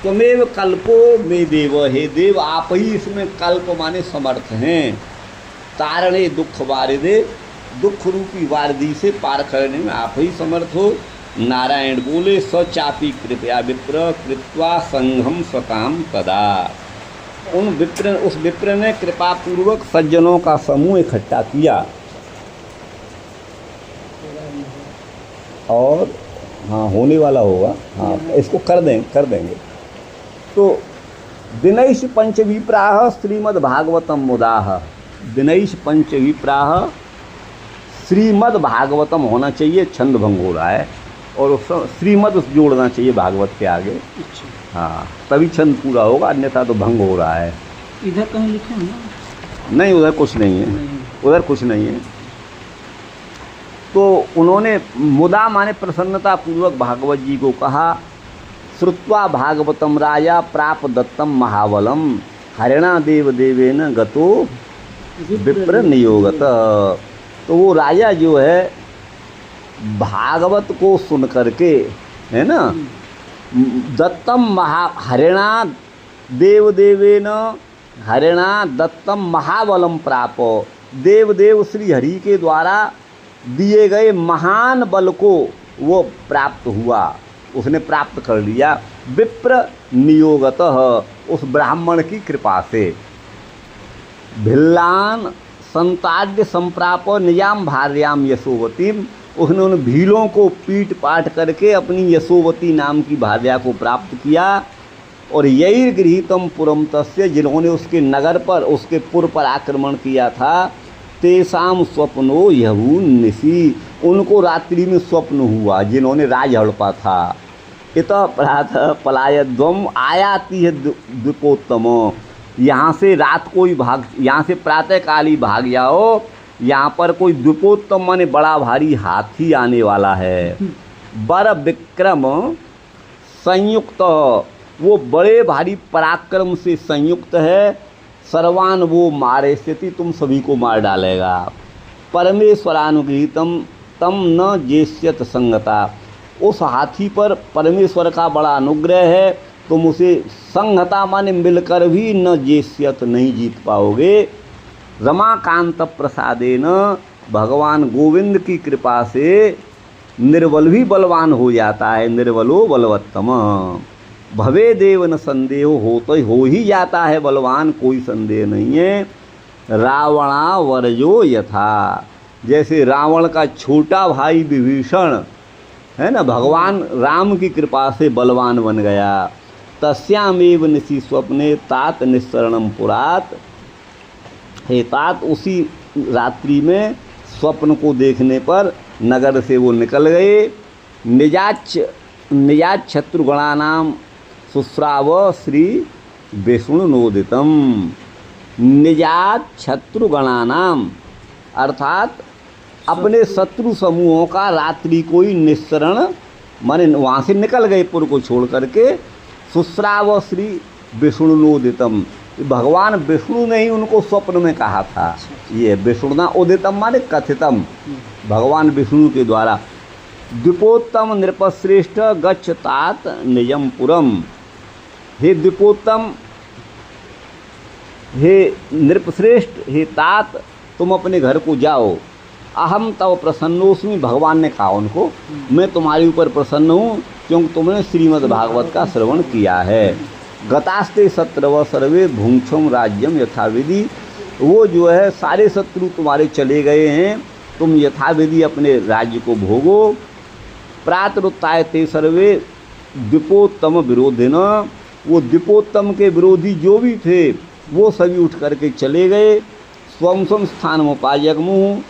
त्वमेव कल्पो मे देव, हे देव आप ही इसमें कल्प माने समर्थ हैं। तारणे दुख वारिदे, दुख रूपी वारदी से पार करने में आप ही समर्थ हो। नारायण बोले स चापी कृपया विप्र कृत्वा संघम सकाम तदा, उस विप्र ने कृपा पूर्वक सज्जनों का समूह इकट्ठा किया। और हाँ होने वाला होगा, हाँ इसको कर देंगे। तो दिनैश पंचविप्राह श्रीमद्भागवतम मुदाह, दिनैश पंचविप्राह श्रीमद्भागवतम होना चाहिए, छंद भंग हो रहा है और उस श्रीमद जोड़ना चाहिए भागवत के आगे। हाँ तभी छंद पूरा होगा, अन्यथा तो भंग हो रहा है। इधर कहीं लिखे हैं ना? नहीं उधर कुछ नहीं है, उधर कुछ नहीं है। तो उन्होंने मुदा माने प्रसन्नता पूर्वक भागवत जी को कहा। श्रुत्वा भागवतम राजा प्राप दत्तम महाबलम, हरिणा देव देवेन गतो विप्र नियोगत। तो वो राजा जो है भागवत को सुन करके, है ना, दत्तम हरिणा देव देवेन, हरिणा दत्तम महाबलम प्राप, देव श्री हरि के द्वारा दिए गए महान बल को वो प्राप्त हुआ, उसने प्राप्त कर लिया। विप्र नियोगतः, उस ब्राह्मण की कृपा से। भिल्लान संताड्य संप्राप निजाम भार्याम यशोवतीम, उसने उन भीलों को पीट पाट करके अपनी यशोवती नाम की भार्या को प्राप्त किया। और यही गृहीतम पुरम तस्य, जिन्होंने उसके नगर पर, उसके पुर पर आक्रमण किया था, तेसाम स्वप्नो यहून निशी, उनको रात्रि में स्वप्न हुआ, जिन्होंने राज हड़पा था। इत प्रातः पलायध्वम, आयाति है द्विपोत्तम, यहाँ से रात को ही भाग, यहाँ से प्रातःकाल ही भाग जाओ, यहाँ पर कोई द्विपोत्तम माने बड़ा भारी हाथी आने वाला है। बर विक्रम संयुक्त, वो बड़े भारी पराक्रम से संयुक्त है। सर्वान वो मारे स्थिति, तुम सभी को मार डालेगा। परमेश्वरानुगृहीतम तम न जेष्यत संगता, उस हाथी पर परमेश्वर का बड़ा अनुग्रह है, तुम उसे संगता माने मिलकर भी न जेष्यत, नहीं जीत पाओगे। रमाकांत प्रसादेन, भगवान गोविंद की कृपा से निर्बल भी बलवान हो जाता है, निर्बलो बलवत्तम। भवे देव न संदेह, हो तो हो ही जाता है बलवान, कोई संदेह नहीं है। रावणा वर्जो यथा, जैसे रावण का छोटा भाई विभीषण है ना, भगवान राम की कृपा से बलवान बन गया। तस्यामेव निशि स्वप्ने तात निस्सरणम पुरात, हे तात, उसी रात्रि में स्वप्न को देखने पर नगर से वो निकल गए। निजाच शत्रुगणानाम शुश्राव श्री विष्णुनोदितम, निजात शत्रुगणानाम अर्थात अपने शत्रु समूहों का रात्रि को ही निस्सरण माने वहाँ से निकल गए पुर को छोड़ करके। शुश्राव श्री विष्णुनोदितम, भगवान विष्णु ने ही उनको स्वप्न में कहा था। ये विष्णुना उदितम माने कथितम, भगवान विष्णु के द्वारा। द्विपोत्तम नृपश्रेष्ठ गच्छ तात निजम पुरम, हे द्विपोत्तम, हे नृपश्रेष्ठ, हे तात, तुम अपने घर को जाओ। अहम तव प्रसन्नोस्मि, भगवान ने कहा उनको, मैं तुम्हारे ऊपर प्रसन्न हूँ क्योंकि तुमने श्रीमद् भागवत का श्रवण किया है। गतास्ते शत्रव सर्वे भुंक्षम राज्यम यथाविधि, वो जो है सारे शत्रु तुम्हारे चले गए हैं, तुम यथाविधि अपने राज्य को भोगो। प्रातरुत्थाय ते सर्वे द्विपोत्तम विरोधिन, वो द्विपोत्तम के विरोधी जो भी थे वो सभी उठ करके चले गए। स्वम स्वम स्थान उपाजगमुः,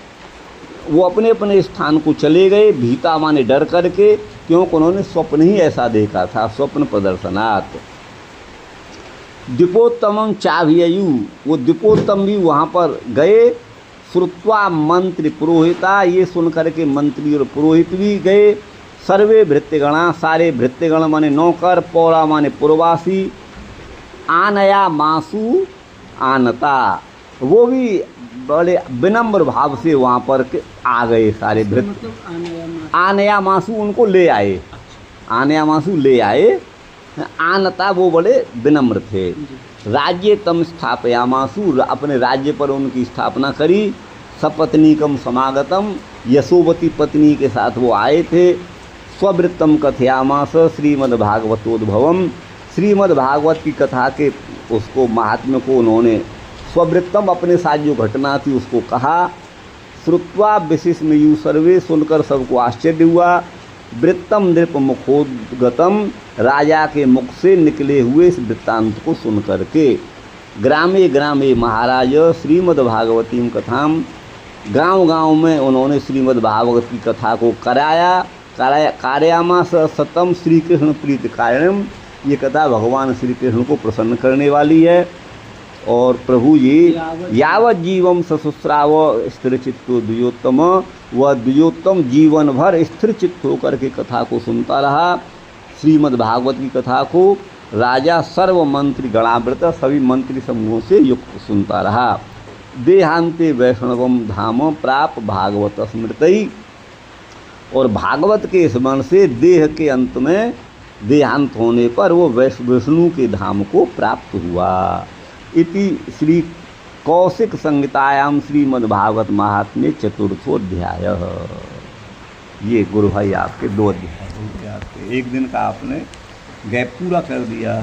वो अपने अपने स्थान को चले गए, भीता माने डर करके, क्योंकि उन्होंने स्वप्न ही ऐसा देखा था, स्वप्न प्रदर्शनात्। दीपोत्तमं चाभिययु, वो दीपोत्तम भी वहाँ पर गए। श्रुत्वा मंत्री पुरोहिता, ये सुन करके मंत्री और पुरोहित भी गए। सर्वे भृत्यगणा, सारे भृत्यगण माने नौकर, पौरा माने पुरवासी, आनया मासु आनता, वो भी बड़े विनम्र भाव से वहाँ पर आ गए सारे भृत्य। मतलब आनया मासु उनको ले आए, आनया मासु ले आए। आनता वो बड़े विनम्र थे। राज्य तम स्थापयामासु, अपने राज्य पर उनकी स्थापना करी। सपत्नीकम समागतम, यशोवती पत्नी के साथ वो आए थे। स्ववृत्तम कथयामास श्रीमद्भागवतोद्भवम, श्रीमद्भागवत की कथा के उसको महात्म्य को उन्होंने स्ववृत्तम अपने साथ जो घटना थी उसको कहा। श्रुत्वा विशिष्मयु सर्वे, सुनकर सबको आश्चर्य हुआ। वृत्तम नृप मुखोद्गतम, राजा के मुख से निकले हुए इस वृत्तांत को सुन करके। ग्रामे ग्रामे महाराज श्रीमद्भागवतीम कथाम, गांव गांव में उन्होंने श्रीमद्भागवत की कथा को कार्यामास सतम श्री कृष्ण प्रीति कारणम, ये कथा भगवान श्री कृष्ण को प्रसन्न करने वाली है। और प्रभु जी यावत जीवम ससुस्राव स्थिर चित्तो द्विजोत्तम, वह द्विजोत्तम जीवन भर स्थिर चित्त होकर के कथा को सुनता रहा। श्रीमद् भागवत की कथा को राजा सर्व मंत्री गणावृत, सभी मंत्री समूहों से युक्त सुनता रहा। देहांते वैष्णवम धाम प्राप भागवत स्मृति, और भागवत के स्मरण से देह के अंत में देहांत होने पर वो विष्णु के धाम को प्राप्त हुआ। इति श्री कौशिक संहितायाम श्रीमद्भागवत महात्म्य चतुर्थोध्याय। ये गुरु भाई आपके 2 अध्याय हो गए, आपके एक दिन का आपने गैप पूरा कर दिया।